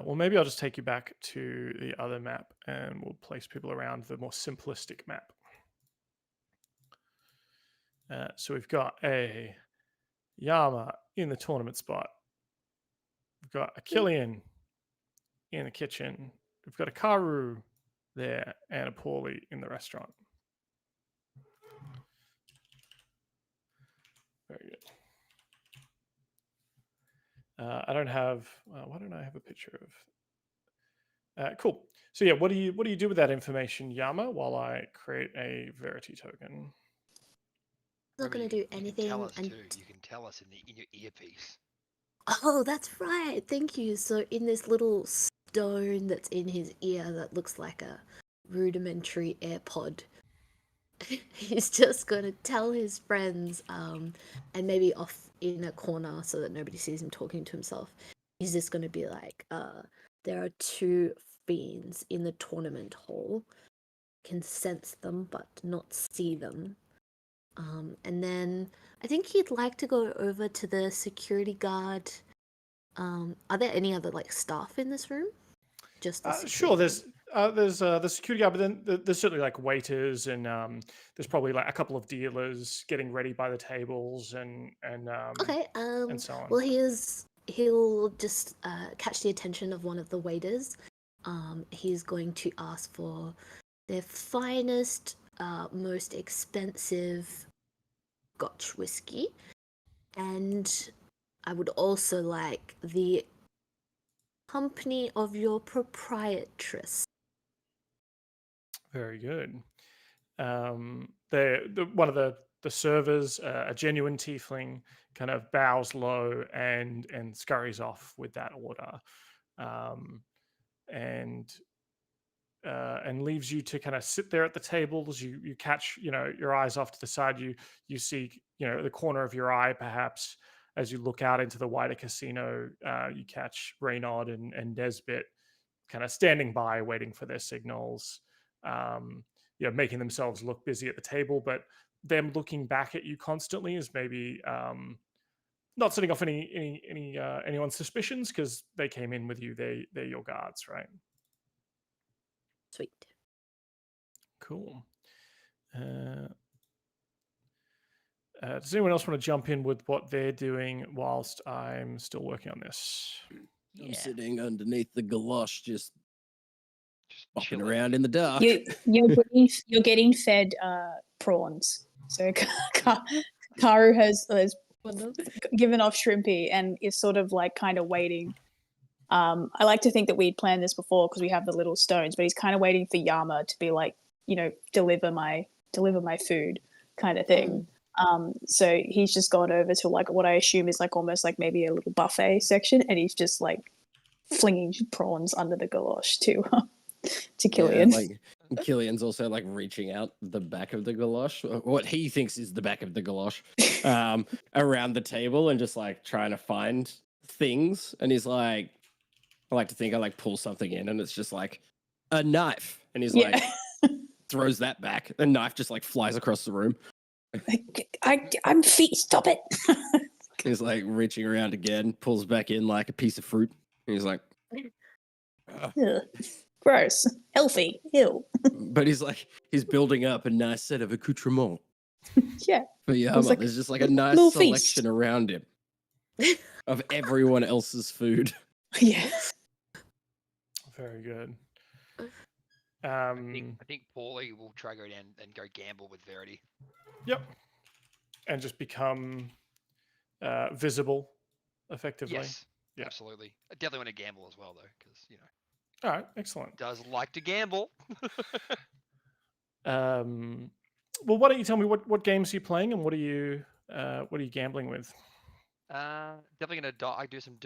Well, maybe I'll just take you back to the other map and we'll place people around the more simplistic map. So we've got a Yama in the tournament spot. We've got a Killian in the kitchen. We've got a Karu there and a Paulie in the restaurant. Very good. I don't have. Why don't I have a picture of? Cool. So yeah, what do you do with that information, Yama? While I create a Verity token. Not going to do anything. You can tell us too. You can tell us in your earpiece. Oh, that's right. Thank you. So in this little stone that's in his ear that looks like a rudimentary AirPod, he's just going to tell his friends, and maybe off in a corner so that nobody sees him talking to himself. He's just going to be like, there are 2 fiends in the tournament hall. Can sense them but not see them. And then I think he'd like to go over to the security guard. Are there any other like staff in this room? Just the Sure. security There's the security guard, but then there's certainly like waiters and there's probably like a couple of dealers getting ready by the tables and Okay. and so on. Well, he'll just catch the attention of one of the waiters. He's going to ask for their finest, most expensive Scotch whiskey, and I would also like the company of your proprietress. Very good. One of the servers, a genuine tiefling, kind of bows low and scurries off with that order, and leaves you to kind of sit there at the tables. You catch your eyes off to the side. You see the corner of your eye perhaps as you look out into the wider casino. You catch Reynard and Nesbit kind of standing by waiting for their signals, making themselves look busy at the table, but them looking back at you constantly is maybe not setting off anyone's suspicions because they came in with you. They're your guards, right? Sweet. Cool. Does anyone else want to jump in with what they're doing whilst I'm still working on this? I'm sitting underneath the galosh, just bopping chilling. around in the dark. You're getting fed prawns. So Karu has given off shrimpy and is sort of like kind of waiting. I like to think that we'd planned this before because we have the little stones, but he's kind of waiting for Yama to be like, deliver my food kind of thing. So he's just gone over to like what I assume is like almost like maybe a little buffet section, and he's just like flinging prawns under the galosh to Killian. Killian's also like reaching out the back of the galosh, what he thinks is the back of the galosh, around the table and just like trying to find things. And he's like, I like to think I like pull something in and it's just like a knife. And he's like, throws that back. The knife just like flies across the room. I'm feet. Stop it. He's like reaching around again, pulls back in like a piece of fruit. And he's like, Ugh. Gross. Healthy. Ew. But he's building up a nice set of accoutrements. Yeah. But yeah, Like there's just like a nice selection around him of everyone else's food. Yeah. Very good. I think Paulie will try go down and go gamble with Verity. Yep. And just become visible, effectively. Yes, Yeah. absolutely. I definitely want to gamble as well, though, because All right, excellent. does like to gamble. Well, why don't you tell me what games are you playing and what are you gambling with? Definitely gonna I do some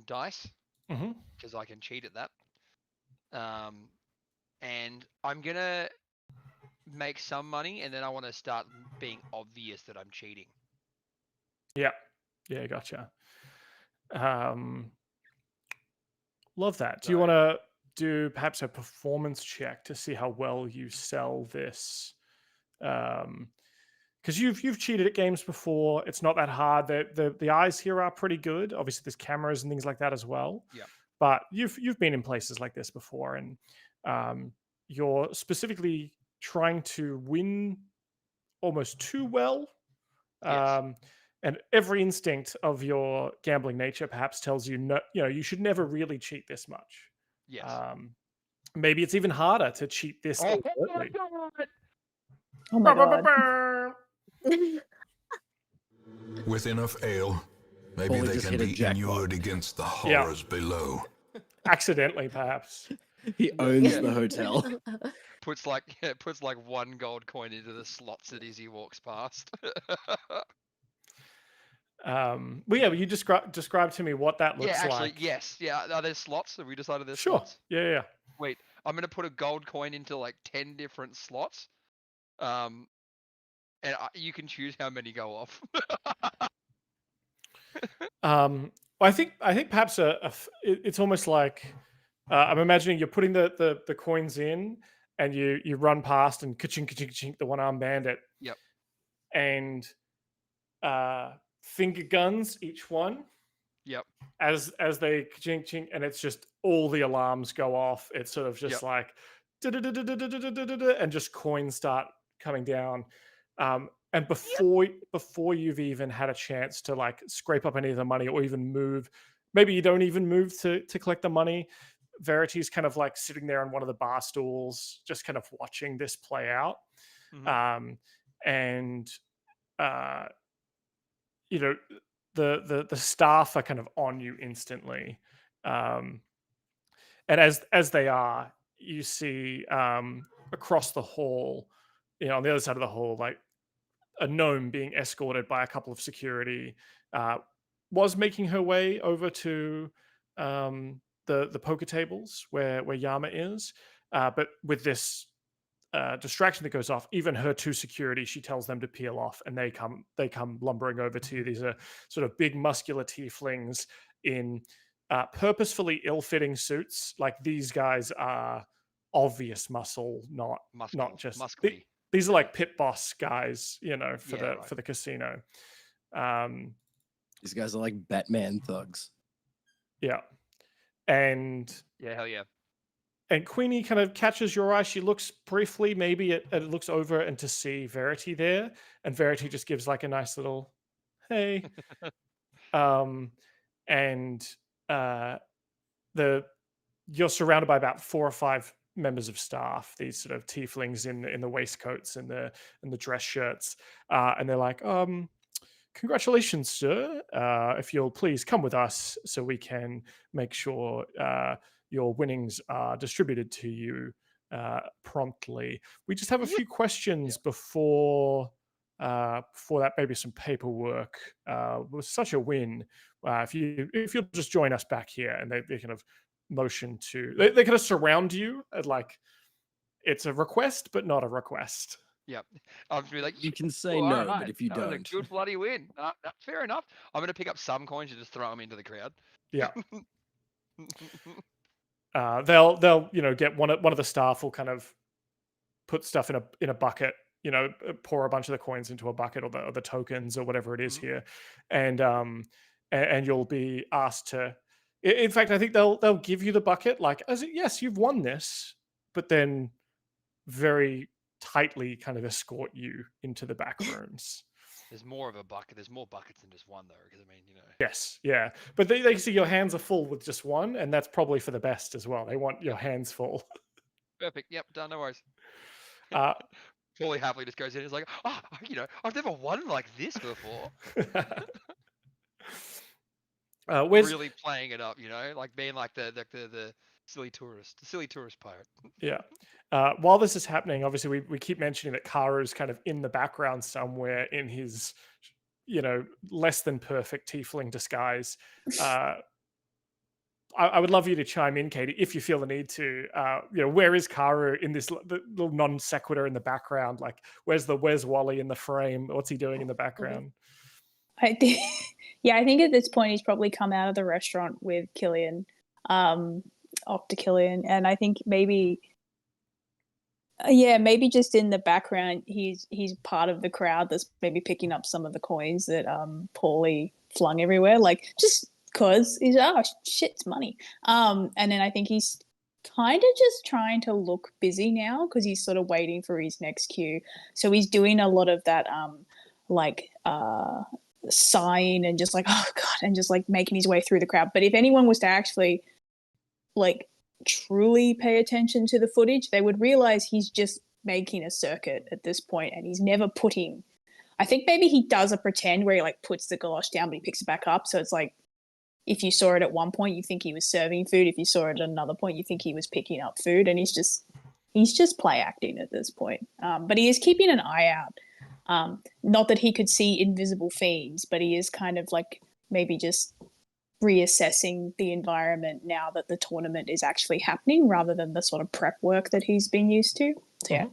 dice Mm-hmm. because I can cheat at that. And I'm gonna make some money, and then I want to start being obvious that I'm cheating. Yeah, gotcha. Love that. Do you want to do perhaps a performance check to see how well you sell this? Because you've cheated at games before. It's not that hard. The eyes here are pretty good. Obviously, there's cameras and things like that as well. Yeah. But you've been in places like this before, and you're specifically trying to win almost too well. Yes. And every instinct of your gambling nature perhaps tells you no, you should never really cheat this much. Yes. Maybe it's even harder to cheat this. Oh overtly. Oh my god. With enough ale, maybe Only they just can hit a be jackpot. inured against the horrors below. Accidentally, perhaps. He owns the hotel. puts like one gold coin into the slots as he walks past. Well, yeah, you describe to me what that looks yeah, actually, like. yes. Yeah, are there slots? Have we decided there's Sure. slots? Yeah. Wait, I'm going to put a gold coin into like 10 different slots. And you can choose how many go off. I think perhaps it's almost like I'm imagining you're putting the coins in and you run past and ka-chink, ka-chink, ka-chink, the one-armed bandit. Yep. And finger guns each one. Yep. As they chink chink, and it's just all the alarms go off. It's sort of just like and just coins start coming down. And before you've even had a chance to like scrape up any of the money or even move, maybe you don't even move to collect the money. Verity's kind of like sitting there on one of the bar stools, just kind of watching this play out. Mhm. The staff are kind of on you instantly, and as they are, you see across the hall, on the other side of the hall, like a gnome being escorted by a couple of security, was making her way over to the poker tables where Yama is, but with this distraction that goes off, even her two security, she tells them to peel off, and they come lumbering over to you. These are sort of big muscular tieflings in purposefully ill-fitting suits. Like these guys are obvious muscle, not just muscly. these are like pit boss guys, for right. the casino. These guys are like Batman thugs. Yeah, and yeah, hell yeah. And Queenie kind of catches your eye. She looks briefly, maybe it looks over and to see Verity there. And Verity just gives like a nice little, hey. You're surrounded by about 4 or 5 members of staff, these sort of tieflings in the waistcoats and the dress shirts. And they're like, congratulations, sir. If you'll please come with us so we can make sure your winnings are distributed to you promptly. We just have a few questions before that, maybe some paperwork. It was such a win. If you'll just join us back here, and they kind of motion to, they kind of surround you at like it's a request, but not a request. Yep. I'm gonna be like, you can say no, right. but if you that was don't, a good bloody win. Fair enough. I'm gonna pick up some coins and just throw them into the crowd. Yeah. They'll get one of the staff will kind of put stuff in a bucket, pour a bunch of the coins into a bucket, or the tokens or whatever it is here, and you'll be asked to. In fact, I think they'll give you the bucket, like as yes, you've won this, but then very tightly kind of escort you into the back rooms. There's more of a bucket. There's more buckets than just one, though, because I mean, Yes, yeah, but they see your hands are full with just one, and that's probably for the best as well. They want your hands full. Perfect. Yep. Done. No worries. Fully happily just goes in. He's like, I've never won like this before. Where's really playing it up, like being like the silly tourist pirate. Yeah. While this is happening, obviously we keep mentioning that Karu's kind of in the background somewhere in his, less than perfect tiefling disguise. I would love you to chime in, Katie, if you feel the need to. Where is Karu in this the little non sequitur in the background? Like, where's Wally in the frame? What's he doing in the background? I think, I think at this point he's probably come out of the restaurant with Killian, off to Killian, and I think maybe, maybe just in the background he's part of the crowd that's maybe picking up some of the coins that Paulie flung everywhere, like just because he's shit, it's money. And then I think he's kind of just trying to look busy now because he's sort of waiting for his next cue. So he's doing a lot of that, sighing and just like, oh god, and just like making his way through the crowd. But if anyone was to actually like truly pay attention to the footage, they would realize he's just making a circuit at this point, and he's never putting. I think maybe he does a pretend where he like puts the galosh down, but he picks it back up. So it's like, if you saw it at one point, you think he was serving food. If you saw it at another point, you think he was picking up food, and he's just play acting at this point. But he is keeping an eye out. Not that he could see invisible fiends, but he is kind of like maybe just reassessing the environment now that the tournament is actually happening, rather than the sort of prep work that he's been used to. So yeah.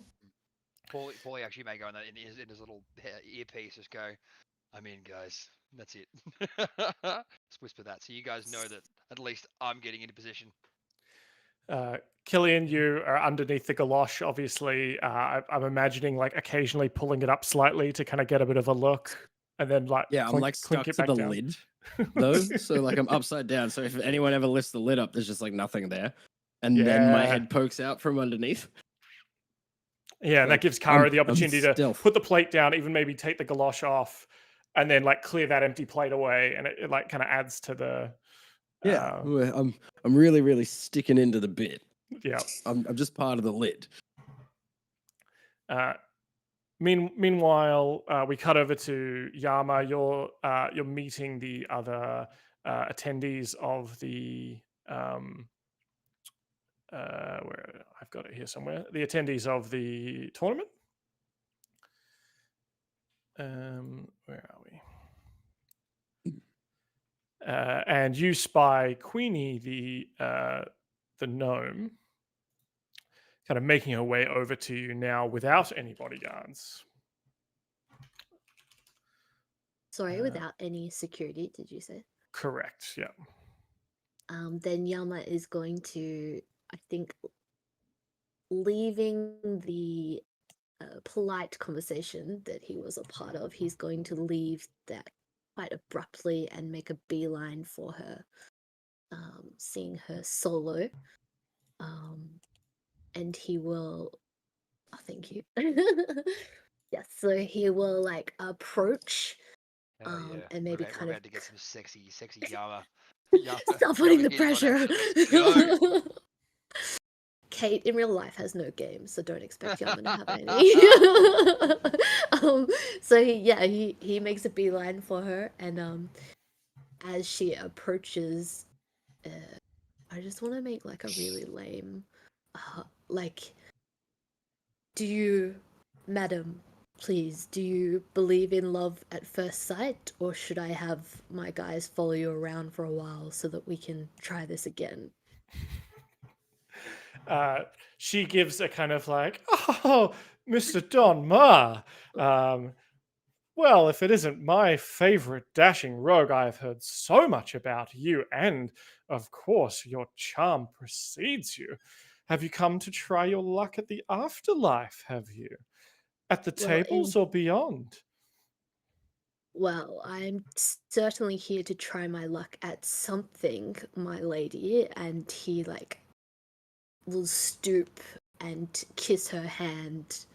Paulie actually may go in his little earpiece, just go, I'm in, guys. That's it. Just whisper that, so you guys know that at least I'm getting into position. Killian, you are underneath the galosh, obviously. I'm imagining like occasionally pulling it up slightly to kind of get a bit of a look, and then like I'm like stuck it to back the down. lid though, so like I'm upside down. So if anyone ever lifts the lid up, there's just like nothing there, and then my head pokes out from underneath. Yeah, and that gives Kara the opportunity to stealth. put the plate down, even maybe take the galosh off, and then like clear that empty plate away, and it like kind of adds to the. Yeah, I'm really, really sticking into the bit. Yeah, I'm just part of the lid. Meanwhile, we cut over to Yama. You're meeting the other attendees of the where I've got it here somewhere. The attendees of the tournament. Where are we? And you spy Queenie, the gnome, kind of making her way over to you now without any bodyguards. Sorry, without any security, did you say? Correct, yeah. Then Yama is going to, I think, leaving the polite conversation that he was a part of, he's going to leave that quite abruptly and make a beeline for her, seeing her solo. And he will, oh, thank you. Yes, so he will like approach and maybe we're kind about of to get some sexy Yama. Stop putting the Yama is on pressure. action. Let's go. Kate in real life has no game, so don't expect Yama to have any. So he makes a beeline for her, and as she approaches, I just want to make like a really lame, like, do you, madam, please, do you believe in love at first sight, or should I have my guys follow you around for a while so that we can try this again? She gives a kind of like, oh, Mr. Don Ma. Well, if it isn't my favorite dashing rogue, I have heard so much about you, and of course your charm precedes you. Have you come to try your luck at the afterlife, have you? At the tables or beyond? Well, I'm certainly here to try my luck at something, my lady, and he like will stoop and kiss her hand.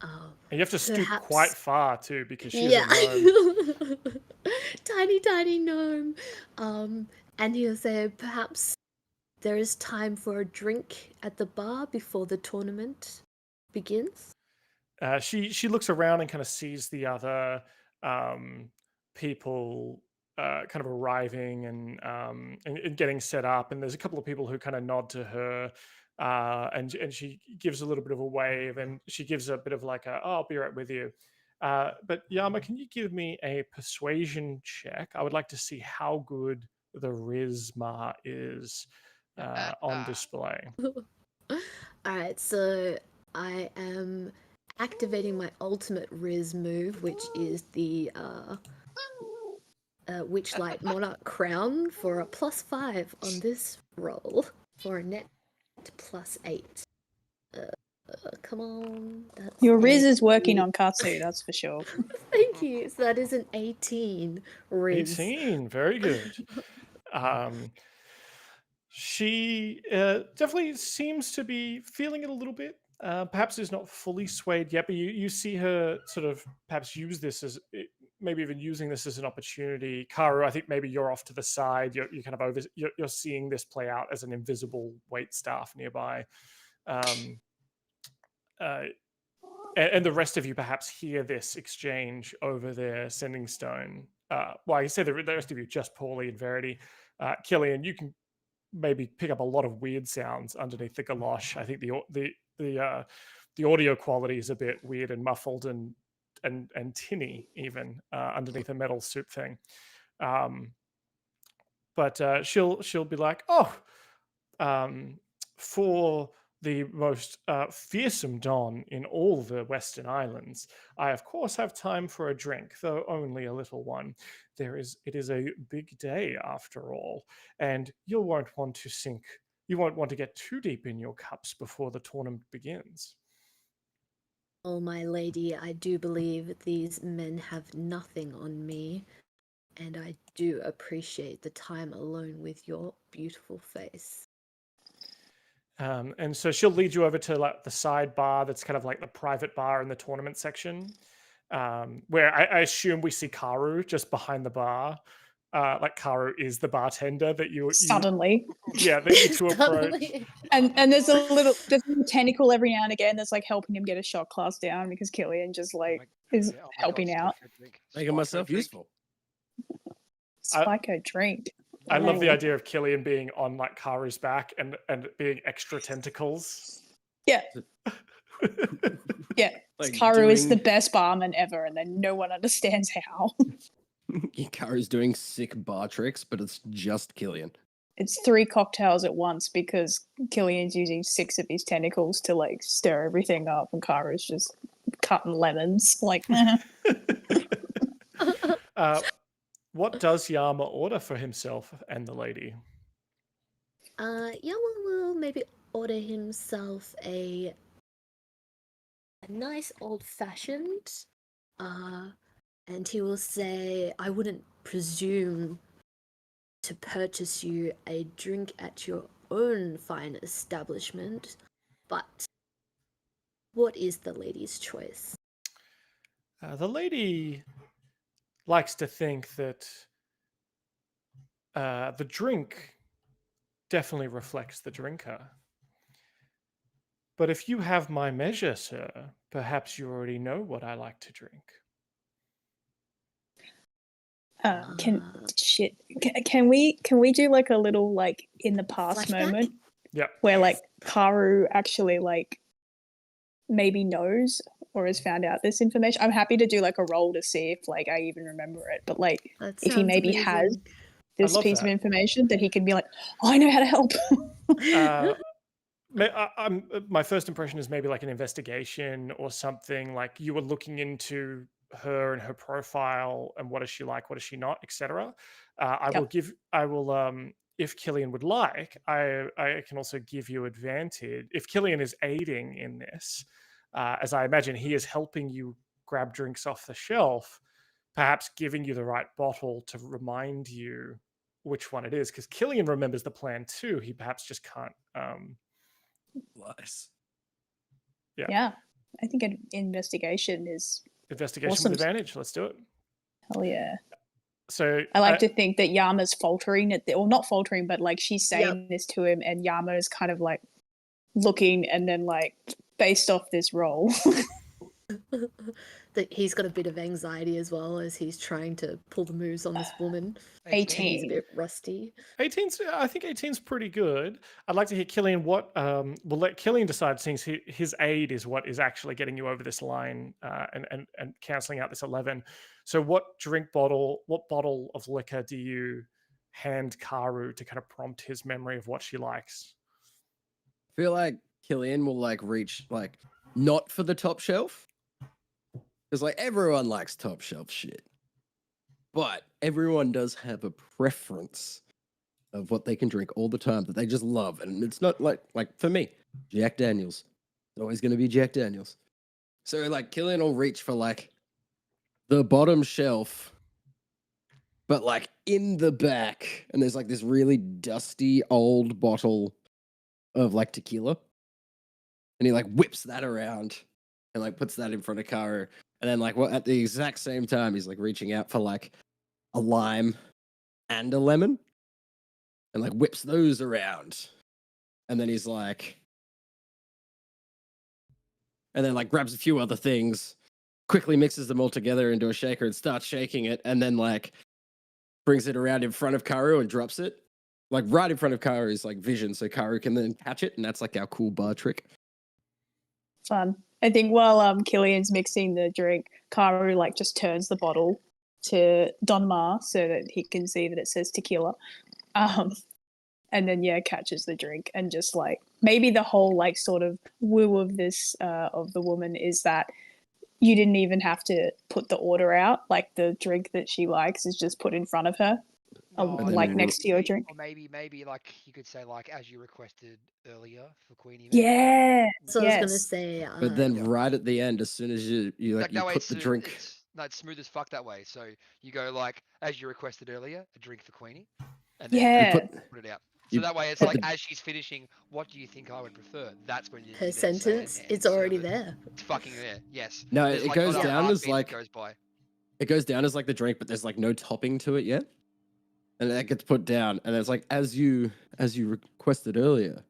And you have to stoop perhaps... quite far too, because she's a gnome. tiny gnome. And he'll say, perhaps there is time for a drink at the bar before the tournament begins. She looks around and kind of sees the other people kind of arriving and getting set up, and there's a couple of people who kind of nod to her, and she gives a little bit of a wave, and she gives a bit of like a, "Oh, I'll be right with you." But Yama, can you give me a persuasion check? I would like to see how good the Rizma is on display. Alright, so I am activating my ultimate Riz move, which is the Witchlight Monarch Crown for a +5 on this roll for a net +8. Come on. That's Your Riz an is working 8. on Katsu, that's for sure. Thank you. So that is an 18 Riz. 18, very good. She definitely seems to be feeling it a little bit. Perhaps is not fully swayed yet, but you see her sort of perhaps use this as maybe even using this as an opportunity. Karu, I think maybe you're off to the side. You're kind of you're seeing this play out as an invisible wait staff nearby. And the rest of you perhaps hear this exchange over their sending stone. Well, I say the rest of you, just Paulie and Verity. Killian, you can maybe pick up a lot of weird sounds underneath the galosh. I think the audio quality is a bit weird and muffled and tinny even underneath a metal soup thing. But she'll be like, "Oh, for the most fearsome Don in all the Western Islands, I of course have time for a drink, though only a little one. It is a big day after all, and you won't want to get too deep in your cups before the tournament begins." Oh, my lady, I do believe these men have nothing on me, and I do appreciate the time alone with your beautiful face. And so she'll lead you over to like the side bar that's kind of like the private bar in the tournament section, where I assume we see Karu just behind the bar. Like Karu is the bartender that you Suddenly. that you two approach. And there's a little tentacle every now and again that's like helping him get a shot class down because Killian just like is helping out. Making myself useful. Spike a drink. I love the Ooh. idea of Killian being on like Karu's back and being extra tentacles. Yeah. Yeah. Like Karu is the best barman ever, and then no one understands how. Karu's doing sick bar tricks, but it's just Killian. It's 3 cocktails at once because Killian's using 6 of his tentacles to like stir everything up, and Karu's just cutting lemons. Like, what does Yama order for himself and the lady? Yama will maybe order himself a nice old-fashioned, and he will say, "I wouldn't presume to purchase you a drink at your own fine establishment, but what is the lady's choice?" The lady likes to think that the drink definitely reflects the drinker. But if you have my measure, sir, perhaps you already know what I like to drink. Can we do like a little like in the past Flashback? moment? Yep. Where like Karu actually like maybe knows or has found out this information. I'm happy to do like a roll to see if like I even remember it. But like That if he sounds maybe amazing. has this love piece of that. information that he can be like, "Oh, I know how to help." My first impression is maybe like an investigation or something, like you were looking into her and her profile and what is she like, what is she not, etc. I will if Killian would like, I can also give you advantage if Killian is aiding in this, as I imagine he is helping you grab drinks off the shelf, perhaps giving you the right bottle to remind you which one it is, because Killian remembers the plan too. He perhaps just can't. Nice. Yeah. I think an investigation is Investigation awesome. with advantage. Let's do it. Hell yeah. So I like to think that Yama's faltering or not faltering, but like she's saying this to him, and Yama is kind of like looking, and then like based off this roll. that he's got a bit of anxiety as well as he's trying to pull the moves on this woman. 18. He's a bit rusty. 18's, I think 18's pretty good. I'd like to hear Killian what, we'll let Killian decide since his aid is what is actually getting you over this line and cancelling out this 11. So what bottle of liquor do you hand Karu to kind of prompt his memory of what she likes? I feel like Killian will like reach like not for the top shelf. Because like everyone likes top shelf shit. But everyone does have a preference of what they can drink all the time that they just love. And it's not like for me, Jack Daniels. It's always gonna be Jack Daniels. So like Killian will reach for like the bottom shelf, but like in the back, and there's like this really dusty old bottle of like tequila. And he like whips that around and like puts that in front of Karu. And then like at the exact same time, he's like reaching out for like a lime and a lemon and like whips those around. And then he's like, and then like grabs a few other things, quickly mixes them all together into a shaker and starts shaking it. And then like brings it around in front of Karu and drops it. Like right in front of Karu's like vision. So Karu can then catch it. And that's like our cool bar trick. Fun. I think while Killian's mixing the drink, Karu like just turns the bottle to Don Ma so that he can see that it says tequila. And then catches the drink and just like maybe the whole like sort of woo of this of the woman is that you didn't even have to put the order out. Like the drink that she likes is just put in front of her. Like next to your drink. Or maybe like you could say like as you requested earlier for Queenie. Yeah. So I was gonna say. But then right at the end, as soon as you like you put the drink. It's smooth as fuck that way. So you go like as you requested earlier, a drink for Queenie. And then put it out. So that way it's like as she's finishing, what do you think I would prefer? That's when you her sentence, it's already there. It's fucking there, yes. No, There's it like goes not a down as heartbeat like that goes by. It goes down as like the drink, but there's like no topping to it yet. And that gets put down, and it's like as you requested earlier.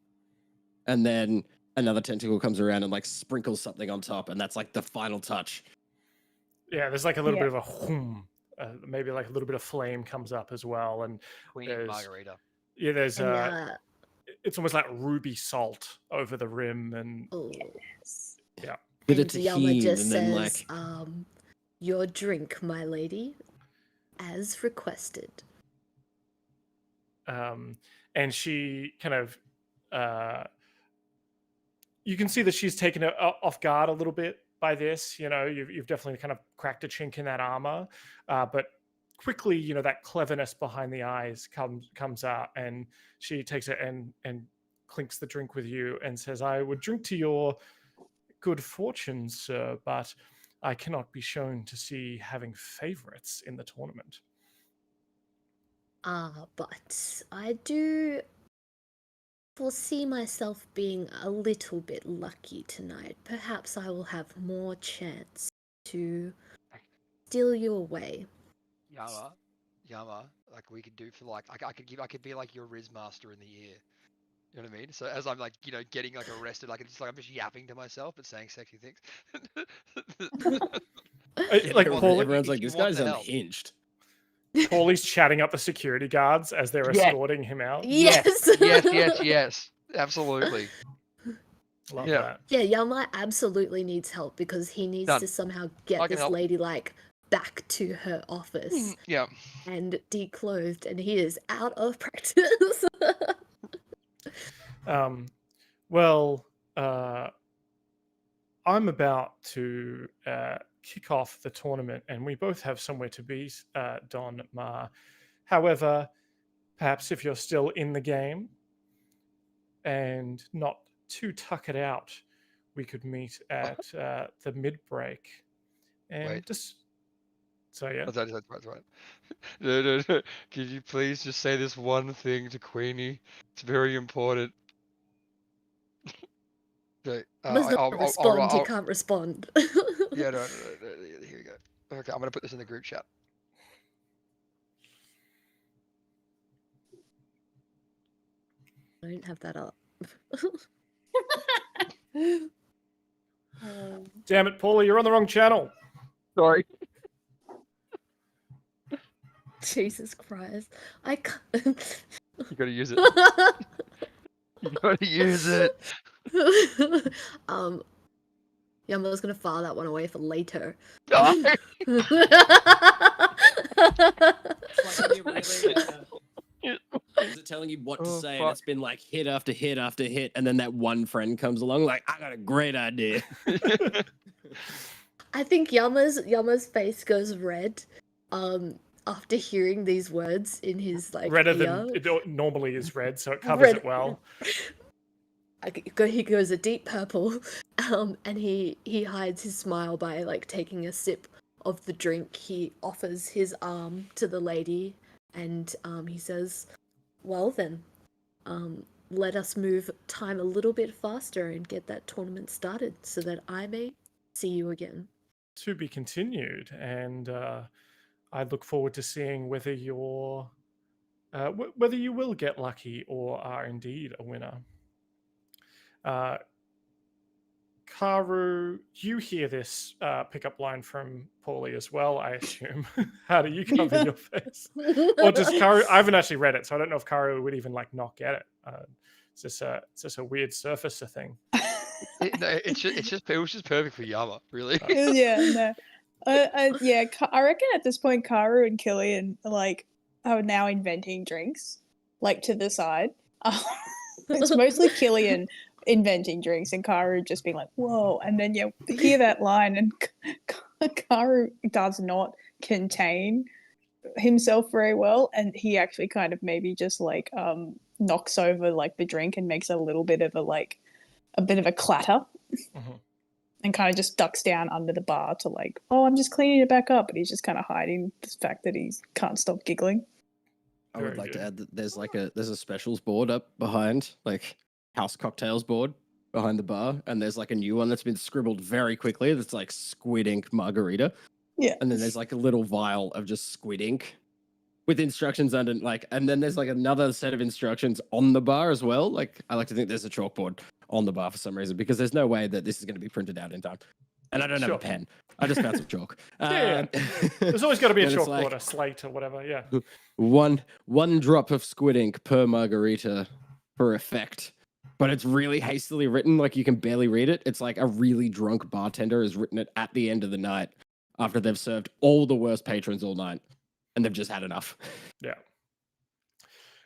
And then another tentacle comes around and like sprinkles something on top, and that's like the final touch. Yeah, there's like a little bit of a whoom. Maybe like a little bit of flame comes up as well, and Queenie margarita. Yeah, there's it's almost like ruby salt over the rim, and yeah. Bit and of tahini, Yama just and then says, "Your drink, my lady, as requested." And she kind of, you can see that she's taken it off guard a little bit by this. You know, you've definitely kind of cracked a chink in that armor, but quickly, you know, that cleverness behind the eyes comes out, and she takes it and clinks the drink with you and says, "I would drink to your good fortune, sir, but I cannot be shown to see having favorites in the tournament." But I do foresee myself being a little bit lucky tonight. Perhaps I will have more chance to steal you away. Yama, like we could do for like I could be like your Riz master in the year. You know what I mean? So as I'm like, you know, getting like arrested, like it's like I'm just yapping to myself but saying sexy things. Like everyone's like, this guy's unhinged. Paulie's chatting up the security guards as they're escorting him out. Yes, absolutely. Love that. Yeah, Yama absolutely needs help because he needs to somehow get this lady like back to her office. Yeah. And declothed, and he is out of practice. Well, I'm about to kick off the tournament, and we both have somewhere to be, Don Ma. However, perhaps if you're still in the game and not too tuckered out, we could meet at the mid-break. And just... So, yeah. That's right. No. Could you please just say this one thing to Queenie? It's very important. Okay, I'll respond. You can't respond. Yeah, no, here we go. Okay, I'm gonna put this in the group chat. I don't have that up. Damn it, Paulie, you're on the wrong channel. Sorry. Jesus Christ. I can't. You gotta use it. You gotta use it. Yeah, I was gonna file that one away for later. No. It's like when you're really, is it telling you what to Oh, say, and fuck. it's been like hit after hit after hit, and then that one friend comes along like, I got a great idea. I think Yama's face goes red after hearing these words in his like Redder ear. than it normally is red, so it covers Red- it well. He goes a deep purple, and he hides his smile by like taking a sip of the drink. He offers his arm to the lady, and he says, "Well then, let us move time a little bit faster and get that tournament started, so that I may see you again." To be continued, and I look forward to seeing whether you're whether you will get lucky or are indeed a winner. Karu, you hear this pickup line from Paulie as well, I assume. How do you cover your face? Or does Karu? I haven't actually read it, so I don't know if Karu would even like not get it. It's just a weird surfacer thing. It was just perfect for Yama, really. Yeah, no. Yeah, I reckon at this point, Karu and Killian like are now inventing drinks, like to the side. It's mostly Killian inventing drinks and Karu just being like, "Whoa!" And then you hear that line, and Karu does not contain himself very well, and he actually kind of maybe just like knocks over like the drink and makes a little bit of a clatter. Mhm. And kind of just ducks down under the bar to like, oh, I'm just cleaning it back up. And he's just kind of hiding the fact that he can't stop giggling. I would Very like to good. add that there's a specials board up behind, like house cocktails board behind the bar, and there's like a new one that's been scribbled very quickly that's like squid ink margarita. Yeah. And then there's like a little vial of just squid ink with instructions under like, and then there's like another set of instructions on the bar as well. Like I like to think there's a chalkboard on the bar for some reason, because there's no way that this is going to be printed out in time. And I don't have Sure. a pen. I just found some chalk. Yeah. There's always got to be a and it's chalkboard, like a slate, or whatever. Yeah. one drop of squid ink per margarita for effect. But it's really hastily written, like you can barely read it. It's like a really drunk bartender has written it at the end of the night after they've served all the worst patrons all night, and they've just had enough. Yeah.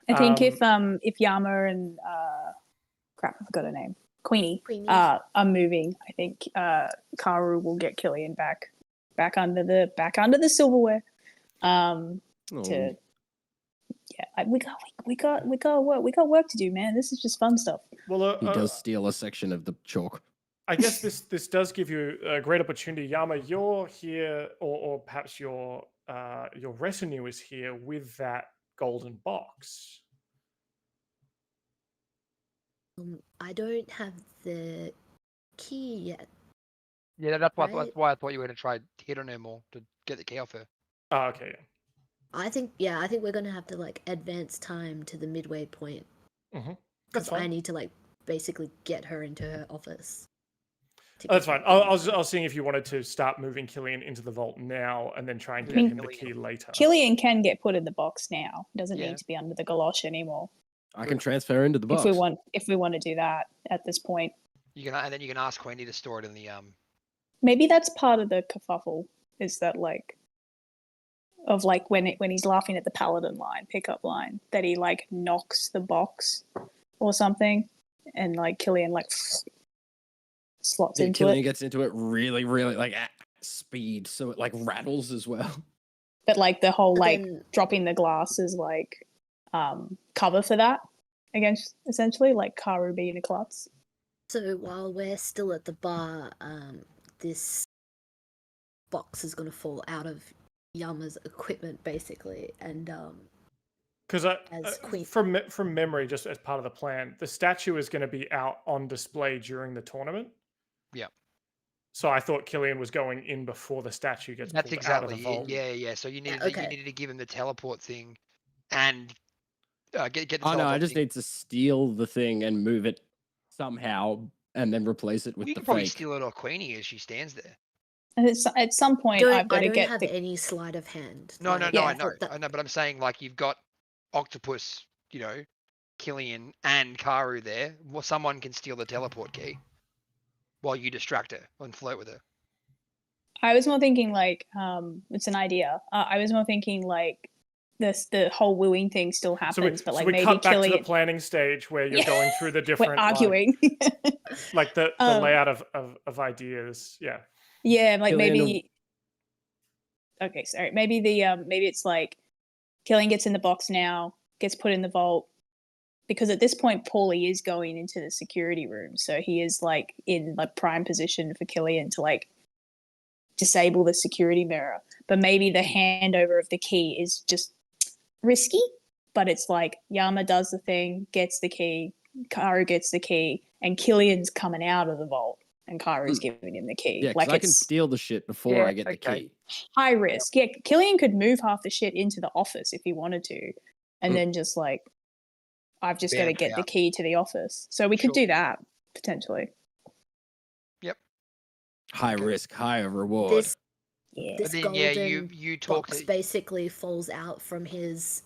I think if Yama and crap, I forgot her name, Queenie, Queenie. are moving, I think Karu will get Killian back under the silverware. Oh. We got work to do, man. This is just fun stuff. Well, He does steal a section of the chalk. I guess this does give you a great opportunity, Yama. You're here, or perhaps your retinue is here with that golden box. I don't have the key yet. Yeah, that's Right. why I thought you were gonna try hit on her more to get the key off her. Oh, okay. I think we're gonna have to like advance time to the midway point. Mm-hmm. Because fine. I need to like basically get her into her office. Oh, that's fine. I was seeing if you wanted to start moving Killian into the vault now and then try and get him the key later. Killian can get put in the box now. Doesn't Yeah. need to be under the galosh anymore. I can transfer into the box. If we want to do that at this point. And then you can ask Queenie to store it in the Maybe that's part of the kerfuffle, is that like of like when he's laughing at the paladin line, pickup line, that he like knocks the box or something, and like Killian like slots into Killian it. gets into it really, really like at speed, so it like rattles as well. But like the whole But like then- dropping the glass is like cover for that against essentially like Karu being a klutz. So while we're still at the bar, this box is gonna fall out of Yama's equipment basically, and Because as Queen- from memory, just as part of the plan, the statue is going to be out on display during the tournament. Yeah. So I thought Killian was going in before the statue gets That's pulled out of the exactly vault. yeah. So you needed okay. you needed to give him the teleport thing, and get the Oh teleport no, I just thing. need to steal the thing and move it somehow, and then replace it with You the can probably fake. steal it off Queenie as she stands there. And at some point, I've got I to don't get have the. any sleight of hand. No, like, Yeah. I know, that- I know, but I'm saying like you've got Octopus, Killian and Karu there. Well, someone can steal the teleport key while you distract her and flirt with her. I was more thinking like, it's an idea. I was more thinking like the whole wooing thing still happens, but like we maybe cut back to Killian. the planning stage where you're Yeah. going through the We're different arguing. like the layout of ideas. Yeah. Yeah, like Killian maybe. Okay, sorry. Maybe maybe it's like Killian gets in the box now, gets put in the vault, because at this point Paulie is going into the security room, so he is like in like prime position for Killian to like disable the security mirror. But maybe the handover of the key is just risky, but it's like Yama does the thing, gets the key, Karu gets the key, and Killian's coming out of the vault and Karu's giving him the key. Yeah, like because I can it's steal the shit before I get the key. high risk. Yeah, Killian could move half the shit into the office if he wanted to, and then just like, I've just got to Bamf get the out. key to the office. So we could Sure. do that potentially. High risk, high reward. this Yeah. this But then golden you talk box to basically falls out from his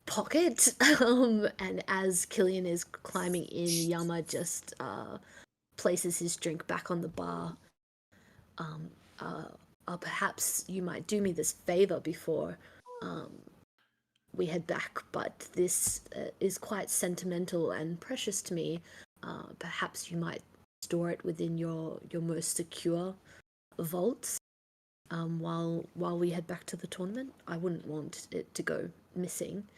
pocket, and as Killian is climbing in, Yama just places his drink back on the bar. Perhaps you might do me this favor before we head back, but this is quite sentimental and precious to me. Perhaps you might store it within your most secure vaults while we head back to the tournament. I wouldn't want it to go missing.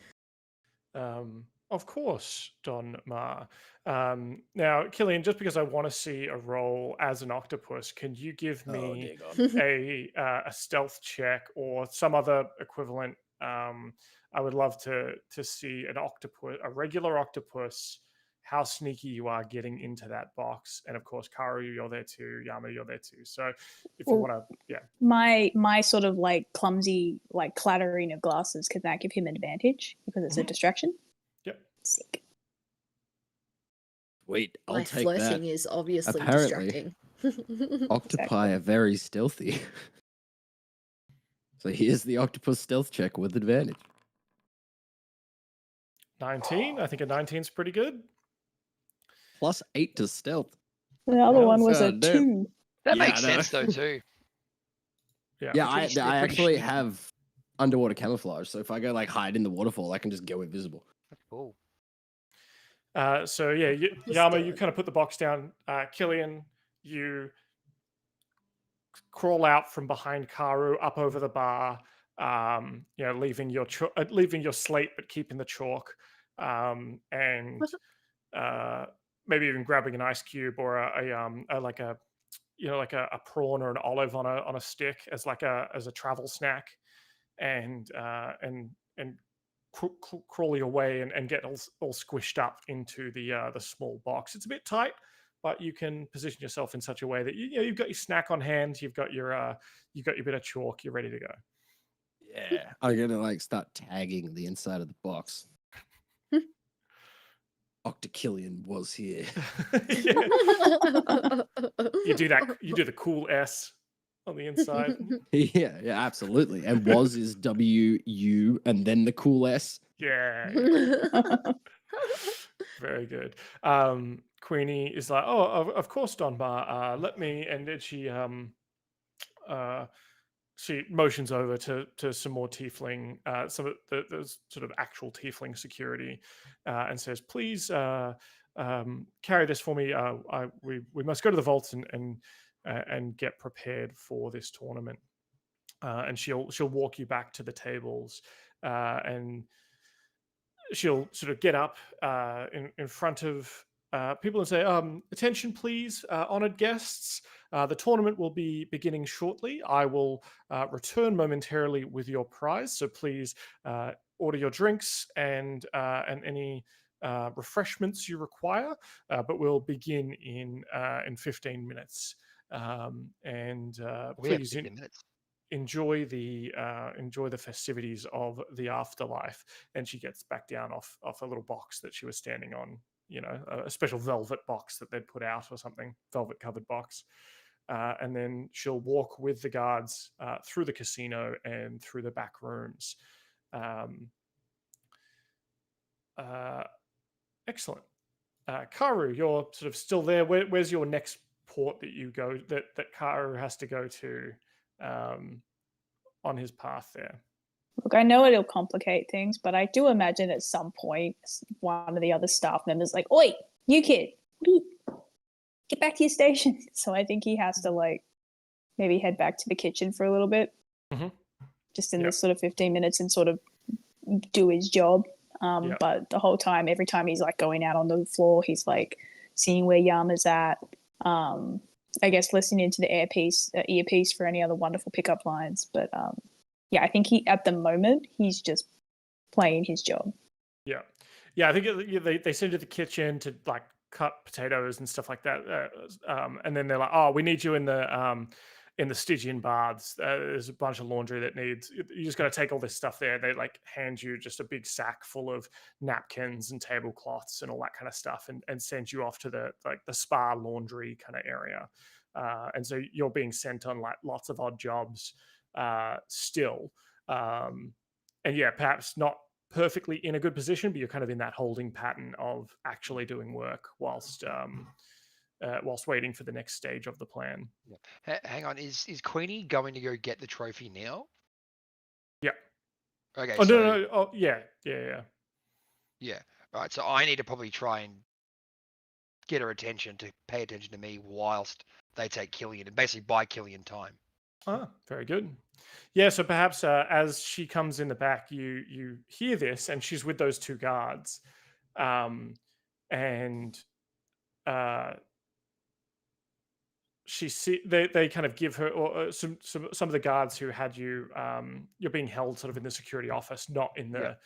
Of course, Don Ma. Now, Killian, just because I want to see a roll as an octopus, can you give me a stealth check or some other equivalent? I would love to see an octopus, a regular octopus, how sneaky you are getting into that box. And of course, Karu, you're there too. Yama, you're there too. So if you want to, yeah. My sort of like clumsy like clattering of glasses, could that give him advantage because it's a distraction? Yep. Sick. Wait, I'll My take flirting that. is obviously Apparently. distracting. Octopi are very stealthy. So here's the octopus stealth check with advantage. 19. I think a 19 is pretty good. +8 to stealth. The other Well, one was a God damn. 2. that Yeah, makes I know. sense though too. Yeah, They're I pretty actually sneaky. have underwater camouflage, so if I go like hide in the waterfall, I can just go invisible. That's cool. So yeah, Yama, you kind of put the box down. Killian, you crawl out from behind Karu up over the bar. Leaving your slate but keeping the chalk, and maybe even grabbing an ice cube or a prawn or an olive on a stick as a travel snack, and crawl your way and get all squished up into the small box. It's a bit tight, but you can position yourself in such a way that you've got your snack on hand, you've got your bit of chalk, you're ready to go. Yeah, I'm gonna like start tagging the inside of the box. Octokillian was here. You do that. You do the cool S on the inside. Yeah, absolutely. And was is WU and then the cool S. Yeah. Very good. Queenie is like, oh, of course, Don Bar. Let me, and then she motions over to some more tiefling, some of the sort of actual tiefling security, and says, please carry this for me. We must go to the vaults and get prepared for this tournament. And she'll walk you back to the tables, and she'll sort of get up in front of people and say, attention, please, honored guests. The tournament will be beginning shortly. I will return momentarily with your prize. So please order your drinks and any refreshments you require. But we'll begin in 15 minutes. We have Please 15 minutes. enjoy the festivities of the afterlife. And she gets back down off a little box that she was standing on, a special velvet box that they'd put out or something, velvet covered box. and then she'll walk with the guards through the casino and through the back rooms. Excellent. Karu, you're sort of still there. Where's your next port that you go that Karu has to go to on his path there? Look, I know it'll complicate things, but I do imagine at some point one of the other staff members like, "Oi, you kid, get back to your station." So I think he has to like maybe head back to the kitchen for a little bit, just in this sort of 15 minutes and sort of do his job. But the whole time, every time he's like going out on the floor, he's like seeing where Yama's at. I guess listening to the earpiece for any other wonderful pickup lines. But I think at the moment he's just playing his job. Yeah. I think they send you to the kitchen to like cut potatoes and stuff like that, and then they're like, "Oh, we need you in the Stygian baths. There's a bunch of laundry that needs. You just got to take all this stuff there." They like hand you just a big sack full of napkins and tablecloths and all that kind of stuff, and send you off to the spa laundry kind of area. And so you're being sent on like lots of odd jobs still, and perhaps not perfectly in a good position, but you're kind of in that holding pattern of actually doing work whilst waiting for the next stage of the plan. Hang on, is Queenie going to go get the trophy now? Yeah. Okay. Oh, no. Oh, yeah. Right. So I need to probably try and get her attention to pay attention to me whilst they take Killian and basically buy Killian time. Ah, very good. Yeah. So perhaps as she comes in the back, you hear this, and she's with those two guards, and they kind of give her, or some of the guards who had you, you're being held sort of in the security office, not in the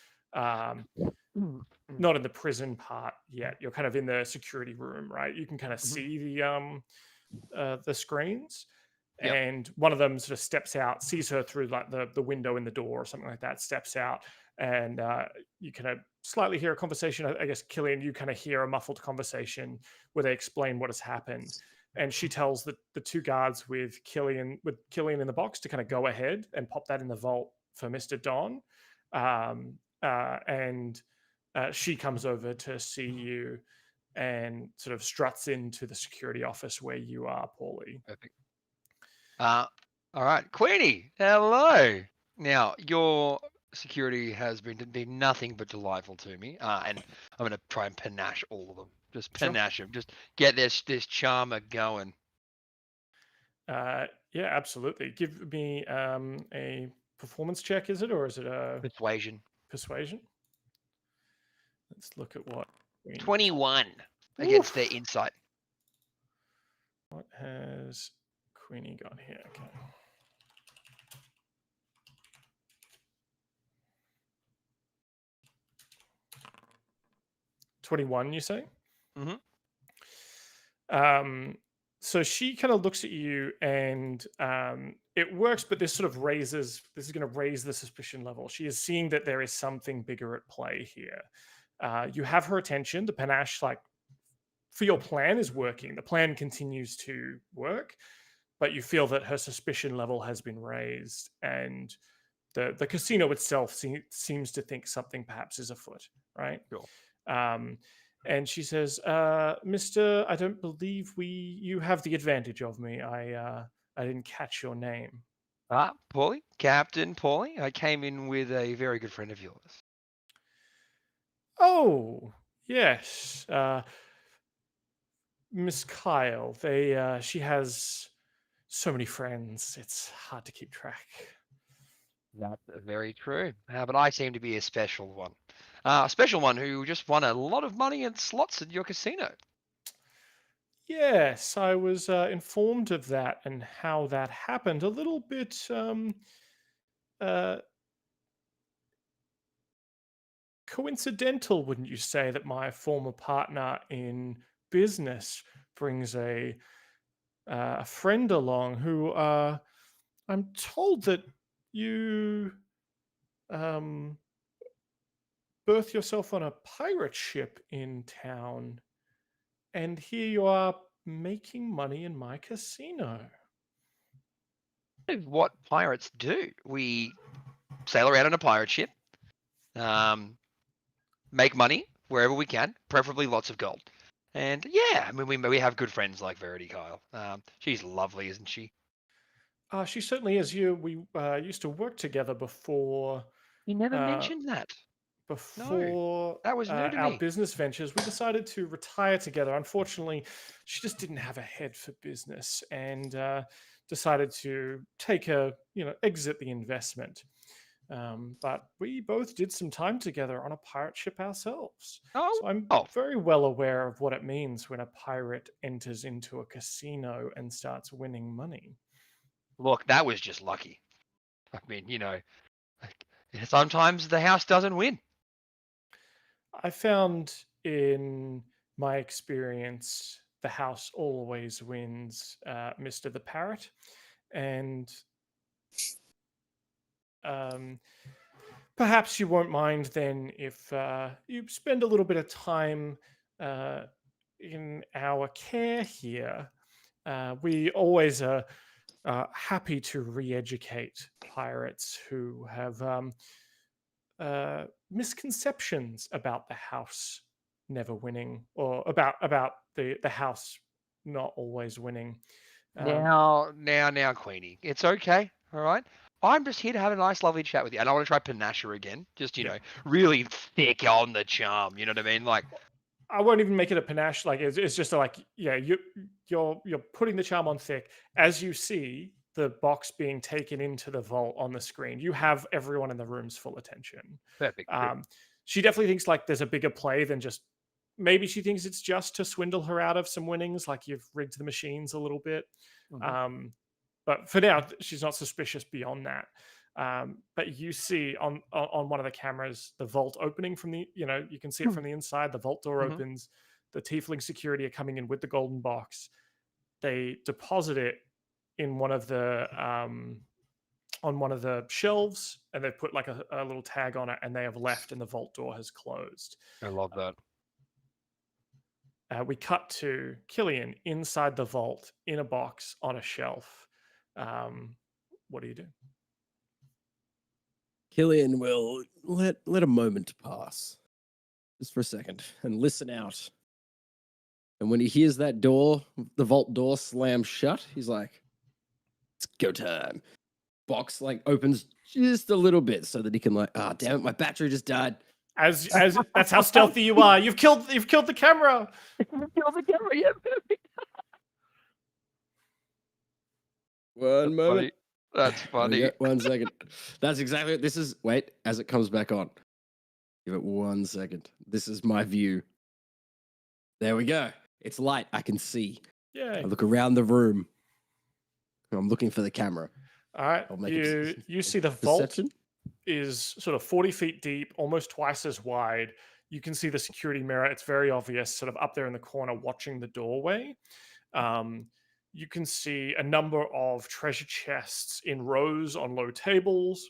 not in the prison part yet. You're kind of in the security room, right? You can kind of see the screens, and one of them sort of steps out, sees her through like the window in the door or something like that, steps out, and you kind of slightly hear a conversation. I guess Killian, you kind of hear a muffled conversation where they explain what has happened. And she tells the two guards with Killian in the box to kind of go ahead and pop that in the vault for Mr. Don. And she comes over to see you and sort of struts into the security office where you are, Paulie. Perfect. All right, Queenie, hello. Now, your security has been nothing but delightful to me, and I'm going to try and panache all of them. Just panache them. Just get this charmer going. Yeah, absolutely. Give me a performance check, is it? Or is it a... Persuasion. Persuasion? Let's look at what... 21 against their insight. What has Queenie got here? Okay. 21, you say? So she kind of looks at you, and it works, but this is going to raise the suspicion level. She is seeing that there is something bigger at play here. You have her attention. The panache, like, for your plan is working. The plan continues to work, but you feel that her suspicion level has been raised, and the casino itself seems to think something perhaps is afoot, right? Sure. And she says, "Mister, I don't believe you have the advantage of me. I didn't catch your name." Paulie, Captain Paulie. I came in with a very good friend of yours. Oh, yes, Miss Kyle. She has so many friends. It's hard to keep track. That's very true. But I seem to be a special one. A special one who just won a lot of money in slots at your casino. Yes, I was informed of that and how that happened. A little bit coincidental, wouldn't you say, that my former partner in business brings a friend along who I'm told that you birth yourself on a pirate ship in town, and here you are making money in my casino. What pirates do. We sail around on a pirate ship, make money wherever we can, preferably lots of gold. And yeah, I mean, we have good friends like Verity Kyle. She's lovely, isn't she? She certainly is. We used to work together before. You never Uh, mentioned that. Before that was new to our me. business ventures, we decided to retire together. Unfortunately, she just didn't have a head for business and decided to exit the investment. But we both did some time together on a pirate ship ourselves. So I'm very well aware of what it means when a pirate enters into a casino and starts winning money. Look, that was just lucky. I mean, sometimes the house doesn't win. I found in my experience, the house always wins, Mr. the Parrot. And perhaps you won't mind then if you spend a little bit of time in our care here. We always are happy to re-educate pirates who have misconceptions about the house never winning, or about the house not always winning. Now, Queenie, it's okay, all right? I'm just here to have a nice, lovely chat with you. And I want to try panache again. Just, really thick on the charm. You know what I mean? Like, I won't even make it a panache. Like, it's just you're putting the charm on thick. As you see the box being taken into the vault on the screen, you have everyone in the room's full attention. Perfect. She definitely thinks like there's a bigger play than just, maybe she thinks it's just to swindle her out of some winnings, like you've rigged the machines a little bit. Mm-hmm. But for now, she's not suspicious beyond that. But you see on one of the cameras the vault opening from the, you can see it from the inside. The vault door opens. The Tiefling security are coming in with the golden box. They deposit it in one of the on one of the shelves, and they've put like a little tag on it, and they have left, and the vault door has closed. I love that. We cut to Killian inside the vault in a box on a shelf. What do you do? Killian will let a moment pass, just for a second, and listen out. And when he hears that door, the vault door slam shut, he's like, "It's go time." Box like opens just a little bit so that he can damn it, my battery just died. As that's how stealthy you are. You've killed the camera. Yeah. One moment. That's funny. 1 second. That's exactly what this is. Wait, as it comes back on. Give it 1 second. This is my view. There we go. It's light. I can see. Yeah. I look around the room. I'm looking for the camera. All right. You see the vault perception? Is sort of 40 feet deep, almost twice as wide. You can see the security mirror. It's very obvious, sort of up there in the corner, watching the doorway. You can see a number of treasure chests in rows on low tables,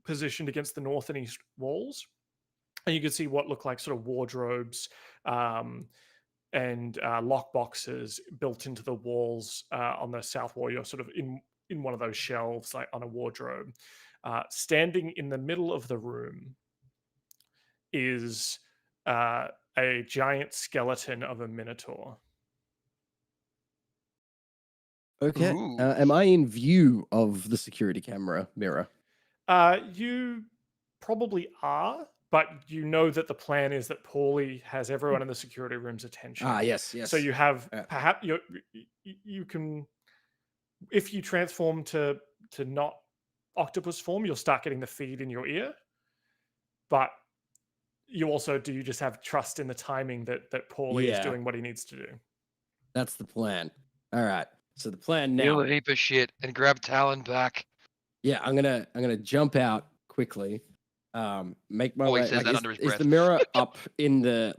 positioned against the north and east walls. And you can see what look like sort of wardrobes and lock boxes built into the walls on the south wall. You're sort of in one of those shelves, like on a wardrobe. Standing in the middle of the room is a giant skeleton of a minotaur. Okay. Am I in view of the security camera mirror? You probably are, but you know that the plan is that Paulie has everyone in the security room's attention. Yes. So you have perhaps you can, if you transform to not octopus form, you'll start getting the feed in your ear. But you also you just have trust in the timing that Paulie is doing what he needs to do. That's the plan. All right. So the plan now. Deal a heap of shit and grab Talon back. Yeah, I'm gonna jump out quickly. Make my way. Says that under his is breath. the mirror up in the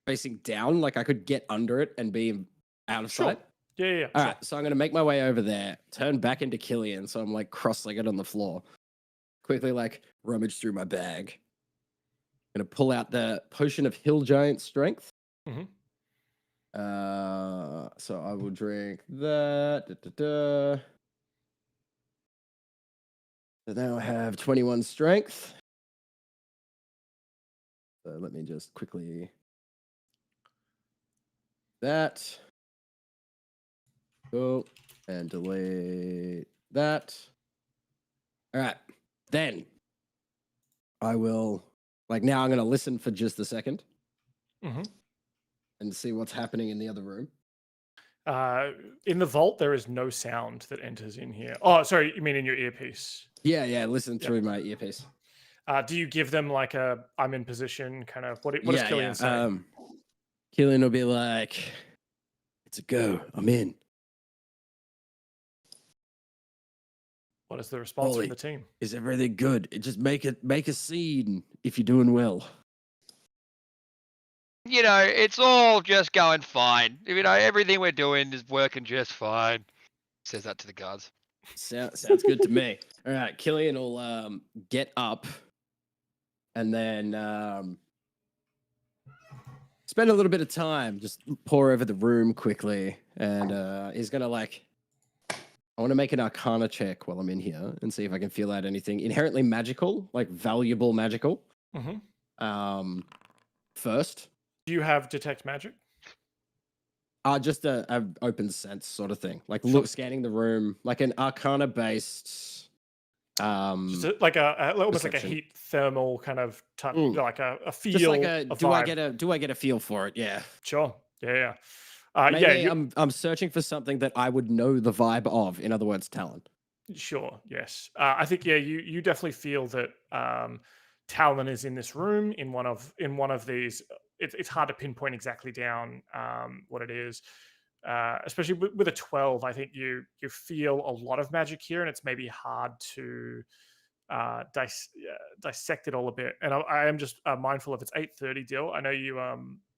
facing down? Like I could get under it and be out of sight. Yeah. All right, so I'm gonna make my way over there, turn back into Killian, so I'm like cross-legged on the floor. Quickly, rummage through my bag. Gonna pull out the potion of hill giant strength. Mm-hmm. So I will drink that. So now I have 21 strength. So let me just quickly that. Go and delete that. All right. Then I will, like, now I'm going to listen for just a second and see what's happening in the other room. In the vault, there is no sound that enters in here. Oh, sorry, you mean in your earpiece? Yeah, listen through my earpiece. Do you give them like a I'm in position kind of? What does Killian say? Killian will be like, it's a go. I'm in. What is the response Ollie, from the team? Is everything good? Just make a scene if you're doing well. You know, it's all just going fine. You know, everything we're doing is working just fine. Says that to the guards. Sounds good to me. All right, Killian will get up and then spend a little bit of time, just pour over the room quickly, and he's gonna I want to make an Arcana check while I'm in here and see if I can feel out anything inherently magical, like valuable magical. First. Do you have detect magic? Just a open sense sort of thing, like look, scanning the room, like an Arcana based. Just almost like a heat thermal kind of touch, like a feel. Just like do I get a feel for it? Yeah. Sure. Yeah. I'm searching for something that I would know the vibe of. In other words, talent. Sure. Yes. I think you definitely feel that Talon is in this room in one of these. It's hard to pinpoint exactly down what it is, especially with a 12. I think you feel a lot of magic here, and it's maybe hard to dissect it all a bit. And I am just mindful of it's 8:30. Dill, I know you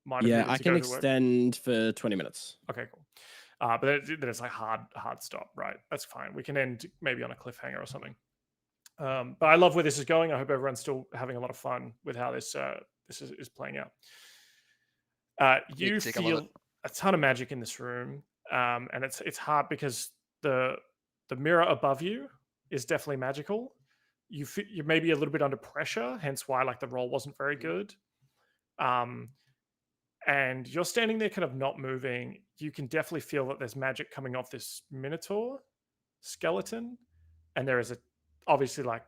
might have. Yeah, I can extend for 20 minutes. Okay, cool. But then it's like hard stop, right? That's fine. We can end maybe on a cliffhanger or something. But I love where this is going. I hope everyone's still having a lot of fun with how this is playing out. You feel a ton of magic in this room, and it's hard because the mirror above you is definitely magical. You're maybe a little bit under pressure, hence why like the roll wasn't very good. And you're standing there kind of not moving. You can definitely feel that there's magic coming off this minotaur skeleton, and there is obviously like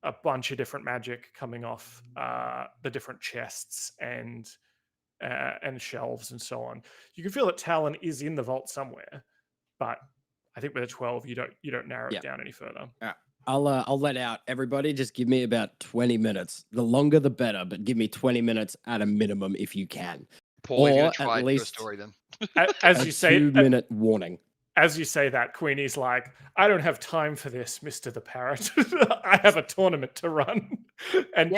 a bunch of different magic coming off the different chests and shelves and so on. You can feel that Talon is in the vault somewhere, but I think with a 12, you don't narrow it down any further. Yeah. I'll let out everybody. Just give me about 20 minutes. The longer, the better. But give me 20 minutes at a minimum if you can. Paul, you're gonna try and do a story then. As you say, 2-minute warning. As you say that, Queenie's like, I don't have time for this, Mr. the Parrot. I have a tournament to run. And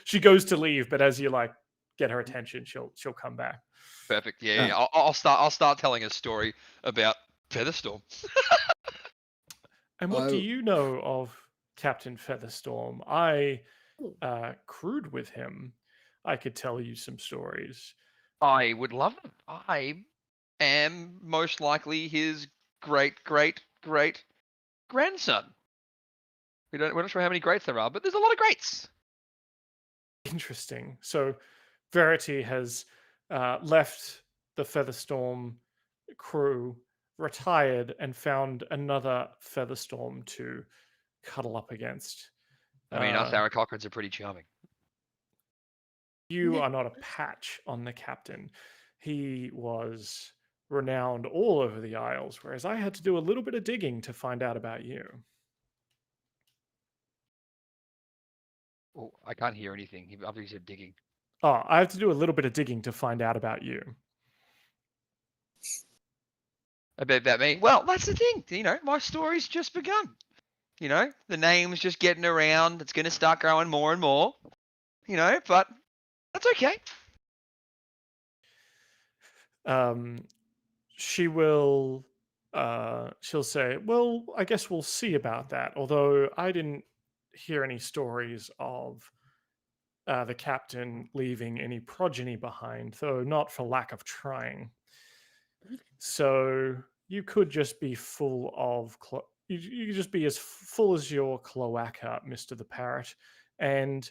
she goes to leave, but as you like get her attention, she'll come back. Perfect. Yeah. I'll start telling a story about Featherstorm. And what do you know of Captain Featherstorm? I crewed with him. I could tell you some stories. I would love it. I am most likely his great grandson. We're not sure how many greats there are, but there's a lot of greats. Interesting. So Verity has left the Featherstorm crew, retired, and found another Featherstorm to cuddle up against. I mean, us Aarakocrans are pretty charming. You are not a patch on the captain. He was renowned all over the Isles, whereas I had to do a little bit of digging to find out about you. Oh, I can't hear anything. He obviously said digging. Oh, I have to do a little bit of digging to find out about you. A bit about me. Well, that's the thing. You know, my story's just begun. You know, the name's just getting around. It's going to start growing more and more. You know, but that's okay. She'll say, well, I guess we'll see about that. Although I didn't hear any stories of the captain leaving any progeny behind, though not for lack of trying. So you could just be full of you could just be as full as your cloaca, Mister the Parrot. And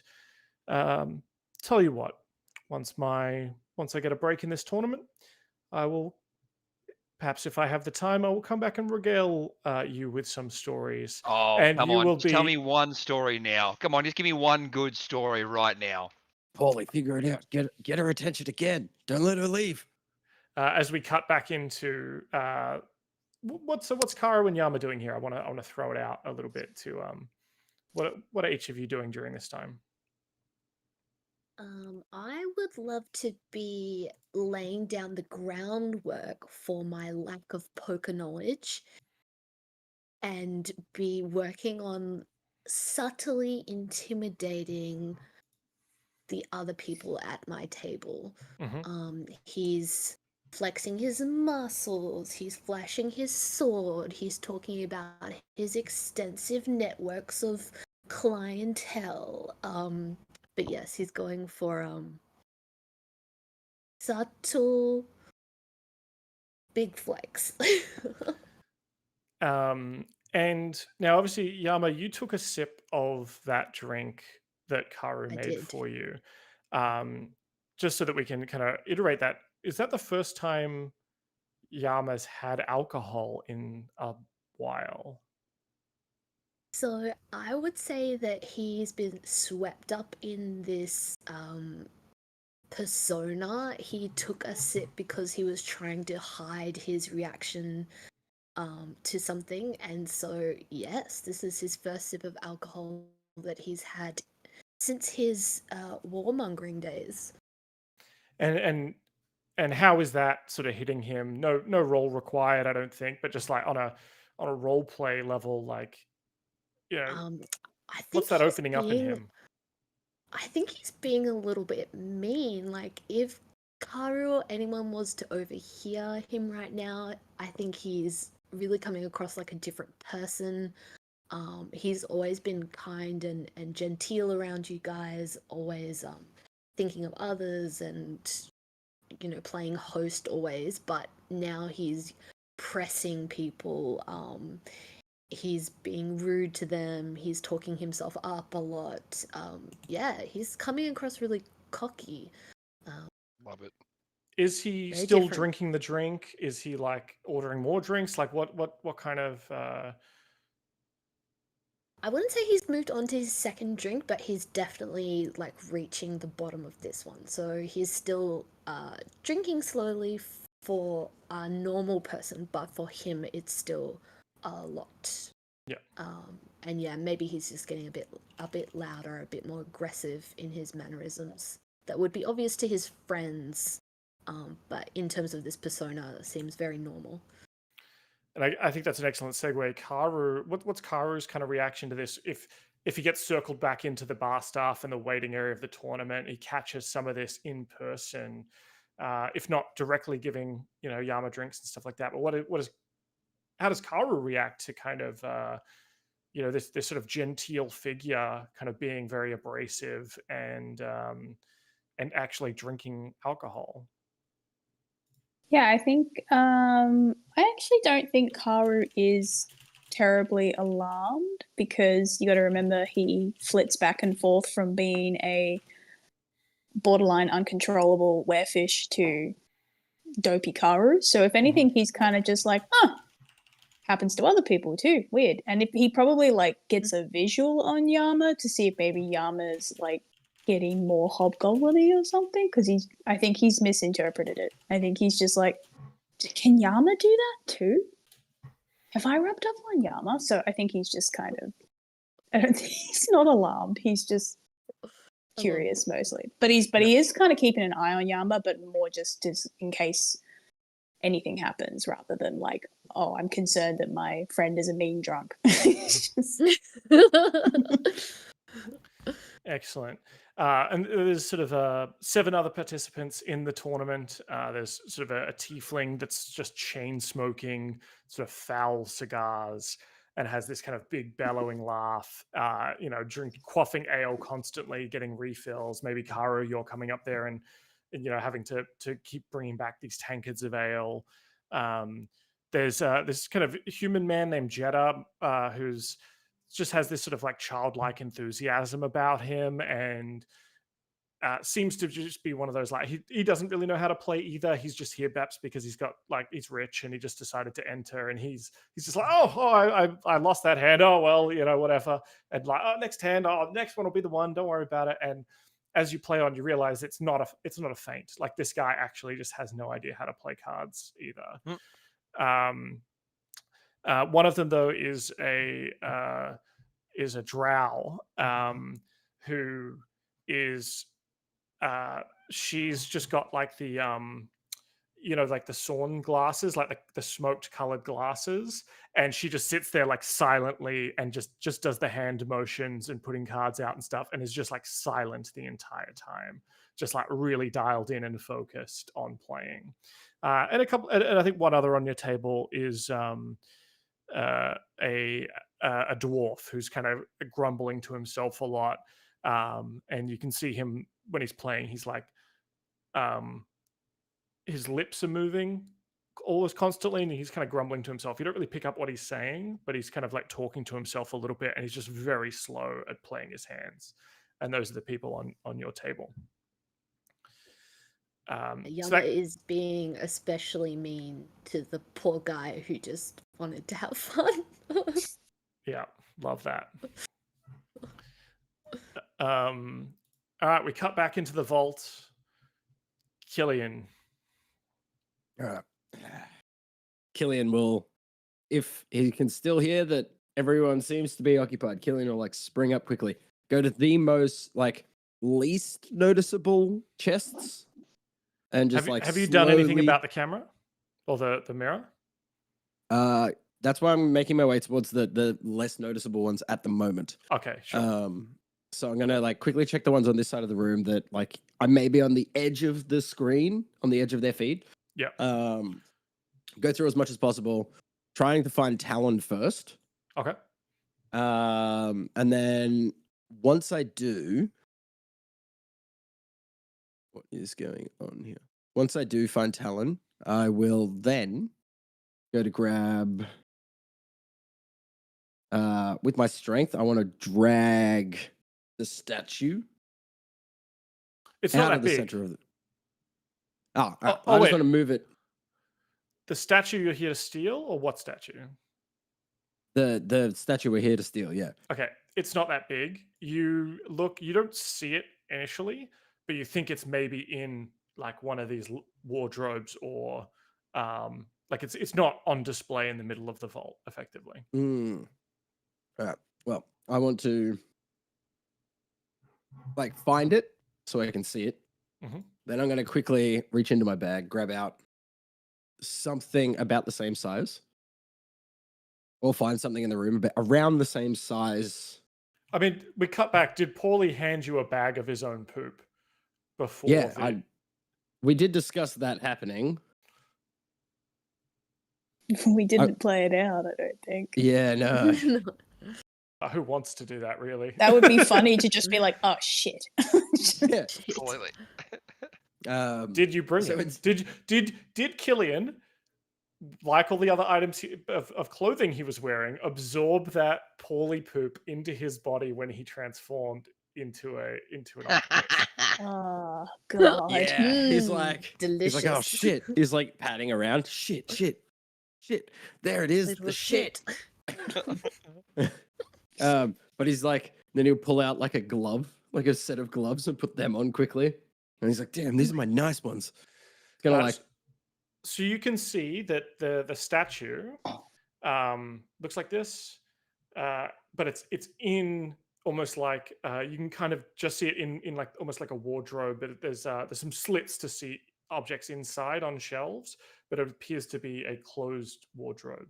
tell you what, once I get a break in this tournament, I will, perhaps if I have the time, I will come back and regale you with some stories. Oh, And come you on. will Just tell be me one story now. Come on, just give me one good story right now. Paulie, figure it out. Get her attention again. Don't let her leave. as we cut back into what's Kara and Yama doing here. I want to throw it out a little bit to what are each of you doing during this time? I would love to be laying down the groundwork for my lack of poker knowledge and be working on subtly intimidating the other people at my table. He's flexing his muscles, he's flashing his sword, he's talking about his extensive networks of clientele. But yes, he's going for subtle big flex. And now obviously Yama, you took a sip of that drink that Karu I made did. for you. Just so that we can kind of iterate that. Is that the first time Yama's had alcohol in a while? So I would say that he's been swept up in this persona. He took a sip because he was trying to hide his reaction to something, and so yes, this is his first sip of alcohol that he's had since his warmongering days. And how is that sort of hitting him? No role required, I don't think, but just like on a role play level, like, you know, I think what's that he's opening up in him? I think he's being a little bit mean. Like, if Karu or anyone was to overhear him right now, I think he's really coming across like a different person. He's always been kind and genteel around you guys, always thinking of others and, you know, playing host always, but now he's pressing people. He's being rude to them. He's talking himself up a lot. Yeah, he's coming across really cocky. Love it. Is he Very still different. drinking the drink? Is he like ordering more drinks? Like what kind of I wouldn't say he's moved on to his second drink, but he's definitely like reaching the bottom of this one. So he's still drinking slowly for a normal person, but for him it's still a lot. Yeah. And yeah, maybe he's just getting a bit louder, a bit more aggressive in his mannerisms. That would be obvious to his friends, but in terms of this persona, it seems very normal. And I think that's an excellent segue. Karu, what's Karu's kind of reaction to this? If he gets circled back into the bar staff and the waiting area of the tournament, he catches some of this in person, if not directly giving, you know, Yama drinks and stuff like that. But how does Karu react to kind of you know, this sort of genteel figure kind of being very abrasive and actually drinking alcohol? Yeah, I think I actually don't think Karu is terribly alarmed, because you got to remember he flits back and forth from being a borderline uncontrollable werefish to dopey Karu. So if anything, he's kind of just like, happens to other people too. Weird. And if he probably like gets a visual on Yama to see if maybe Yama's like getting more hobgoblin-y or something, because I think he's misinterpreted it. I think he's just like, can Yama do that too? Have I rubbed up on Yama? So I think he's just kind of, I don't think he's not alarmed. He's just curious mostly. But he is kind of keeping an eye on Yama, but more just in case anything happens, rather than like, oh, I'm concerned that my friend is a mean drunk. Excellent. And there's sort of 7 other participants in the tournament. There's sort of a tiefling that's just chain smoking sort of foul cigars. and has this kind of big bellowing laugh, quaffing ale constantly, getting refills. Maybe Karu, you're coming up there and having to keep bringing back these tankards of ale. There's this kind of human man named Jeddah, who's just has this sort of like childlike enthusiasm about him, and seems to just be one of those, like, he doesn't really know how to play either. He's just here, Beps, because he's rich and he just decided to enter, and he's just like, I lost that hand. Oh well, whatever. And like, next hand, next one will be the one. Don't worry about it. And as you play on, you realize it's not a feint. Like, this guy actually just has no idea how to play cards either. One of them though is a drow, who is she's just got like the like the sawn glasses, like the smoked colored glasses, and she just sits there like silently and just does the hand motions and putting cards out and stuff, and is just like silent the entire time, just like really dialed in and focused on playing. And I think one other on your table is a dwarf who's kind of grumbling to himself a lot, and you can see him when he's playing. He's like, his lips are moving always constantly, and he's kind of grumbling to himself. You don't really pick up what he's saying, but he's kind of like talking to himself a little bit, and he's just very slow at playing his hands. And those are the people on your table. Younger is being especially mean to the poor guy who just wanted to have fun. Yeah, love that. All right, we cut back into the vault. Killian. Killian will, if he can still hear that everyone seems to be occupied, Killian will like spring up quickly, go to the most like least noticeable chests, and just have you done anything about the camera or the mirror? That's why I'm making my way towards the less noticeable ones at the moment. Okay, sure. So I'm gonna like quickly check the ones on this side of the room that like I may be on the edge of the screen, on the edge of their feed. Yeah. Go through as much as possible, trying to find Talon first. Okay. And then once I do, what is going on here? Once I do find Talon, I will then go to grab. With my strength, I want to drag the statue. It's not out that of the big. center of the. I just want to move it. The statue you're here to steal, or what statue? The statue we're here to steal. Yeah. Okay, it's not that big. You don't see it initially, but you think it's maybe in like one of these wardrobes, or like it's not on display in the middle of the vault, effectively. All right. Well, I want to like find it so I can see it. Mm-hmm. Then I'm going to quickly reach into my bag, grab out something about the same size, or find something in the room around the same size. I mean, we cut back. Did Paulie hand you a bag of his own poop before? Yeah, we did discuss that happening. We didn't play it out, I don't think. Yeah, no. Who wants to do that, really? That would be funny to just be like, oh, shit. Yeah. Completely. Did you bring it? Did Killian, like all the other items of clothing he was wearing, absorb that Paulie poop into his body when he transformed into an octopus? Oh, God. Yeah. He's like, delicious. He's like, oh, shit. He's like patting around. Shit. There it is. Little the shit. But he's like, then he'll pull out like a glove, like a set of gloves, and put them on quickly. And he's like, damn, these are my nice ones. It's gonna like. So you can see that the statue looks like this, but it's in almost like you can kind of just see it in like almost like a wardrobe. But there's some slits to see objects inside on shelves, but it appears to be a closed wardrobe.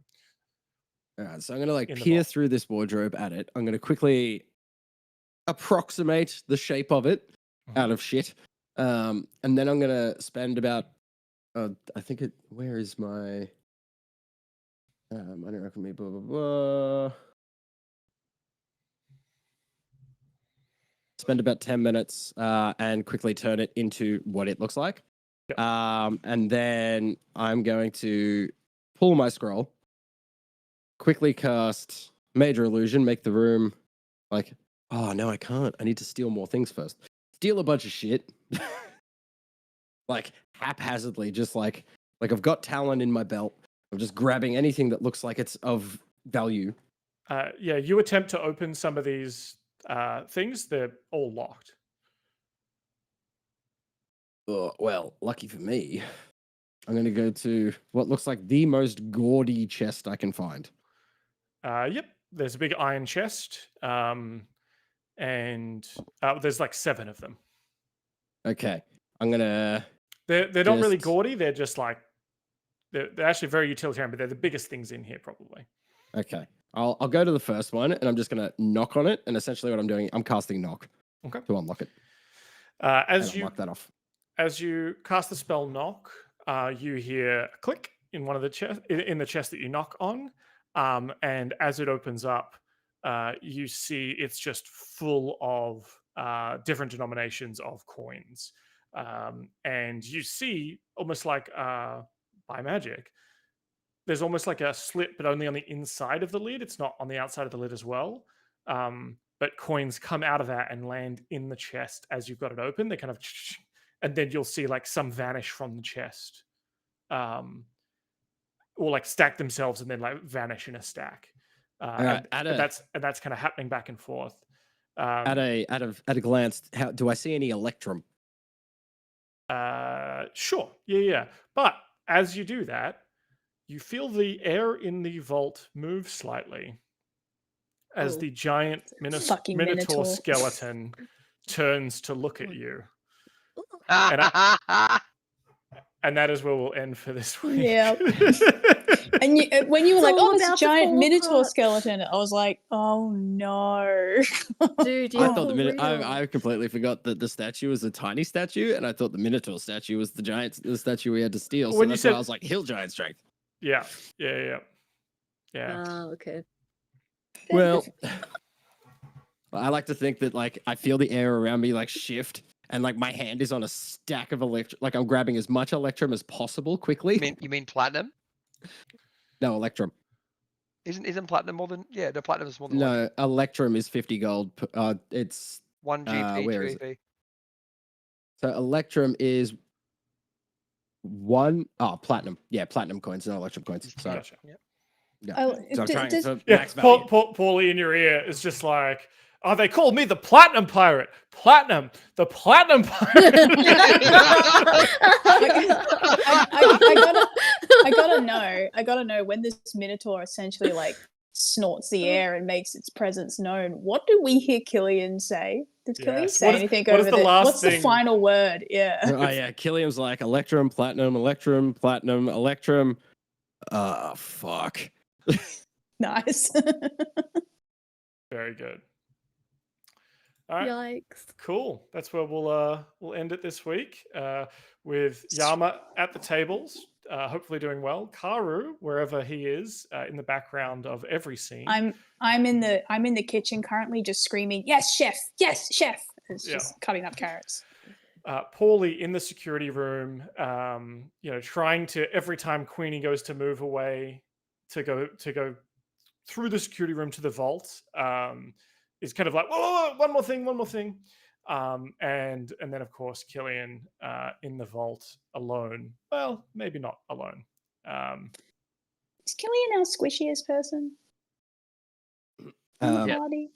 All right, so I'm gonna like peer through this wardrobe at it. I'm gonna quickly approximate the shape of it out of shit, and then I'm gonna spend about. I think it. Where is my? I don't reckon me. Blah blah blah. Spend about 10 minutes and quickly turn it into what it looks like. Yep. And then I'm going to pull my scroll, quickly cast Major Illusion, make the room like, oh, no, I can't. I need to steal more things first. Steal a bunch of shit. Like haphazardly, just like I've got talent in my belt. I'm just grabbing anything that looks like it's of value. Yeah, you attempt to open some of these things. They're all locked. Oh, well, lucky for me, I'm going to go to what looks like the most gaudy chest I can find. Yep, there's a big iron chest, and there's like 7 of them. Okay, I'm going to... They're not really gaudy. They're just like they're actually very utilitarian, but they're the biggest things in here probably. Okay, I'll go to the first one, and I'm just going to knock on it. And essentially, what I'm doing, I'm casting knock to unlock it. As you mark that off. As you cast the spell knock, you hear a click in one of the in the chest that you knock on, and as it opens up, you see it's just full of different denominations of coins, and you see almost like by magic, there's almost like a slit, but only on the inside of the lid. It's not on the outside of the lid as well. But coins come out of that and land in the chest as you've got it open. They kind of, and then you'll see like some vanish from the chest, or like stack themselves and then like vanish in a stack. And that's kind of happening back and forth. At a glance, how do I see any electrum? Sure, yeah. But as you do that, you feel the air in the vault move slightly as the giant minotaur skeleton turns to look at you. And that is where we'll end for this week. Yeah. And when you were like, "Oh, it's a giant minotaur skeleton," I was like, "Oh no, dude!" I thought I completely forgot that the statue was a tiny statue, and I thought the minotaur statue was the statue we had to steal. So that's why I was like, "Hill giant strength." Yeah. Oh, okay. Well, I like to think that like I feel the air around me like shift, and like my hand is on a stack of electrum. Like I'm grabbing as much electrum as possible quickly. You mean platinum? No, electrum. Isn't platinum more than the platinum is more than no electrum is 50 gold. It's 1 GP. Where is it? So electrum is platinum. Yeah, platinum coins, no electrum coins. Sorry. Gotcha. Yeah. Oh, so I'm trying to max value. Paulie in your ear is just like, oh, they called me the Platinum Pirate. The Platinum Pirate. I gotta know when this minotaur essentially like snorts the air and makes its presence known. What do we hear Killian say? Did Killian say anything over there? What's the final word? Yeah. Oh yeah, Killian's like electrum, platinum, electrum, platinum, electrum. Fuck. Nice. Very good. All right. Yikes. Cool. That's where we'll end it this week with Yama at the tables, hopefully doing well. Karu, wherever he is, in the background of every scene. I'm in the kitchen currently, just screaming, "Yes, chef! Yes, chef!" It's just cutting up carrots. Paulie in the security room, trying to, every time Queenie goes to move away to go through the security room to the vault, is kind of like, whoa, one more thing. And then of course Killian in the vault alone. Well, maybe not alone. Is Killian our squishiest person? Body?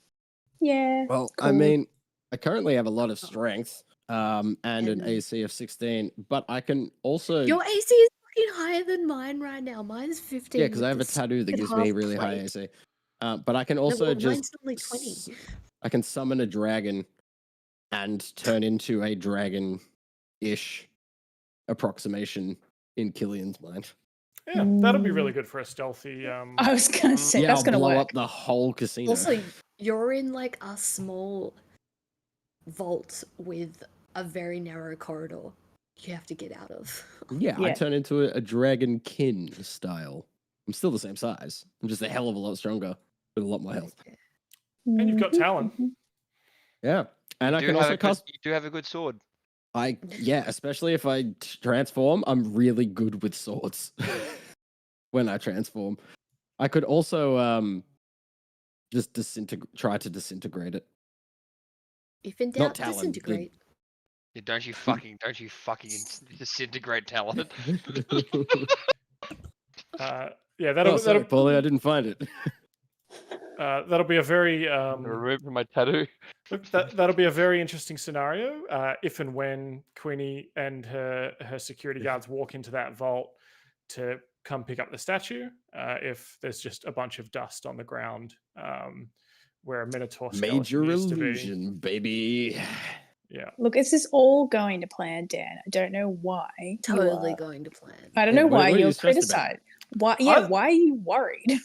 Yeah. Well, cool. I mean, I currently have a lot of strength and an AC of 16, but I can also... Your AC is fucking higher than mine right now. Mine's 15. Yeah, because I have a tattoo that gives me really high AC. But I can also mine's only 20. I can summon a dragon and turn into a dragon-ish approximation in Killian's mind. Yeah, that'll be really good for a stealthy... I was going to say, that's going to blow work. up the whole casino. Also, you're in like a small vault with a very narrow corridor you have to get out of. Yeah, I turn into a dragonkin style I'm still the same size. I'm just a hell of a lot stronger with a lot more health. And you've got Talon. Yeah, and I You can do have also a good- cast. You do have a good sword. Yeah, especially if I transform, I'm really good with swords when I transform. I could also just try to disintegrate it. If in Not doubt, Talon, disintegrate. Yeah, don't you fucking disintegrate Talon. Yeah, Oh, sorry, Paulie, I didn't find it. that'll be a very Remove from my tattoo. that'll be a very interesting scenario if and when Queenie and her security guards walk into that vault to come pick up the statue. If there's just a bunch of dust on the ground where a Minotaur skeleton Major used illusion, baby. Yeah. Look, this is all going to plan, Dan. I don't know why. Totally going to plan. I don't Yeah, know what why are you you're stressed about? criticized. Why? Yeah, why are you worried?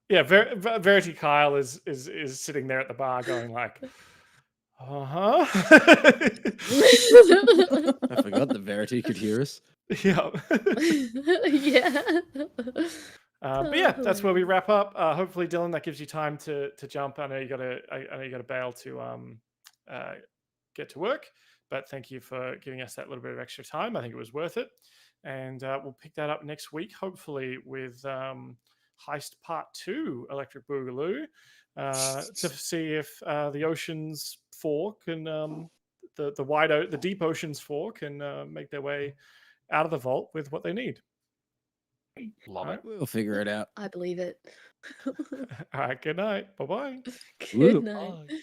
Yeah, Verity Kyle is sitting there at the bar going like, uh-huh. I forgot that Verity could hear us. Yeah. Yeah. But yeah, that's where we wrap up. Hopefully, Dylan, that gives you time to jump. I know you got to bail to get to work, but thank you for giving us that little bit of extra time. I think it was worth it, and we'll pick that up next week, hopefully with Heist Part 2, Electric Boogaloo, to see if the Oceans 4 can the Deep Oceans 4 can make their way out of the vault with what they need. Love it. We'll figure it out. I believe it. All right, good night. Bye-bye. Good night. Bye.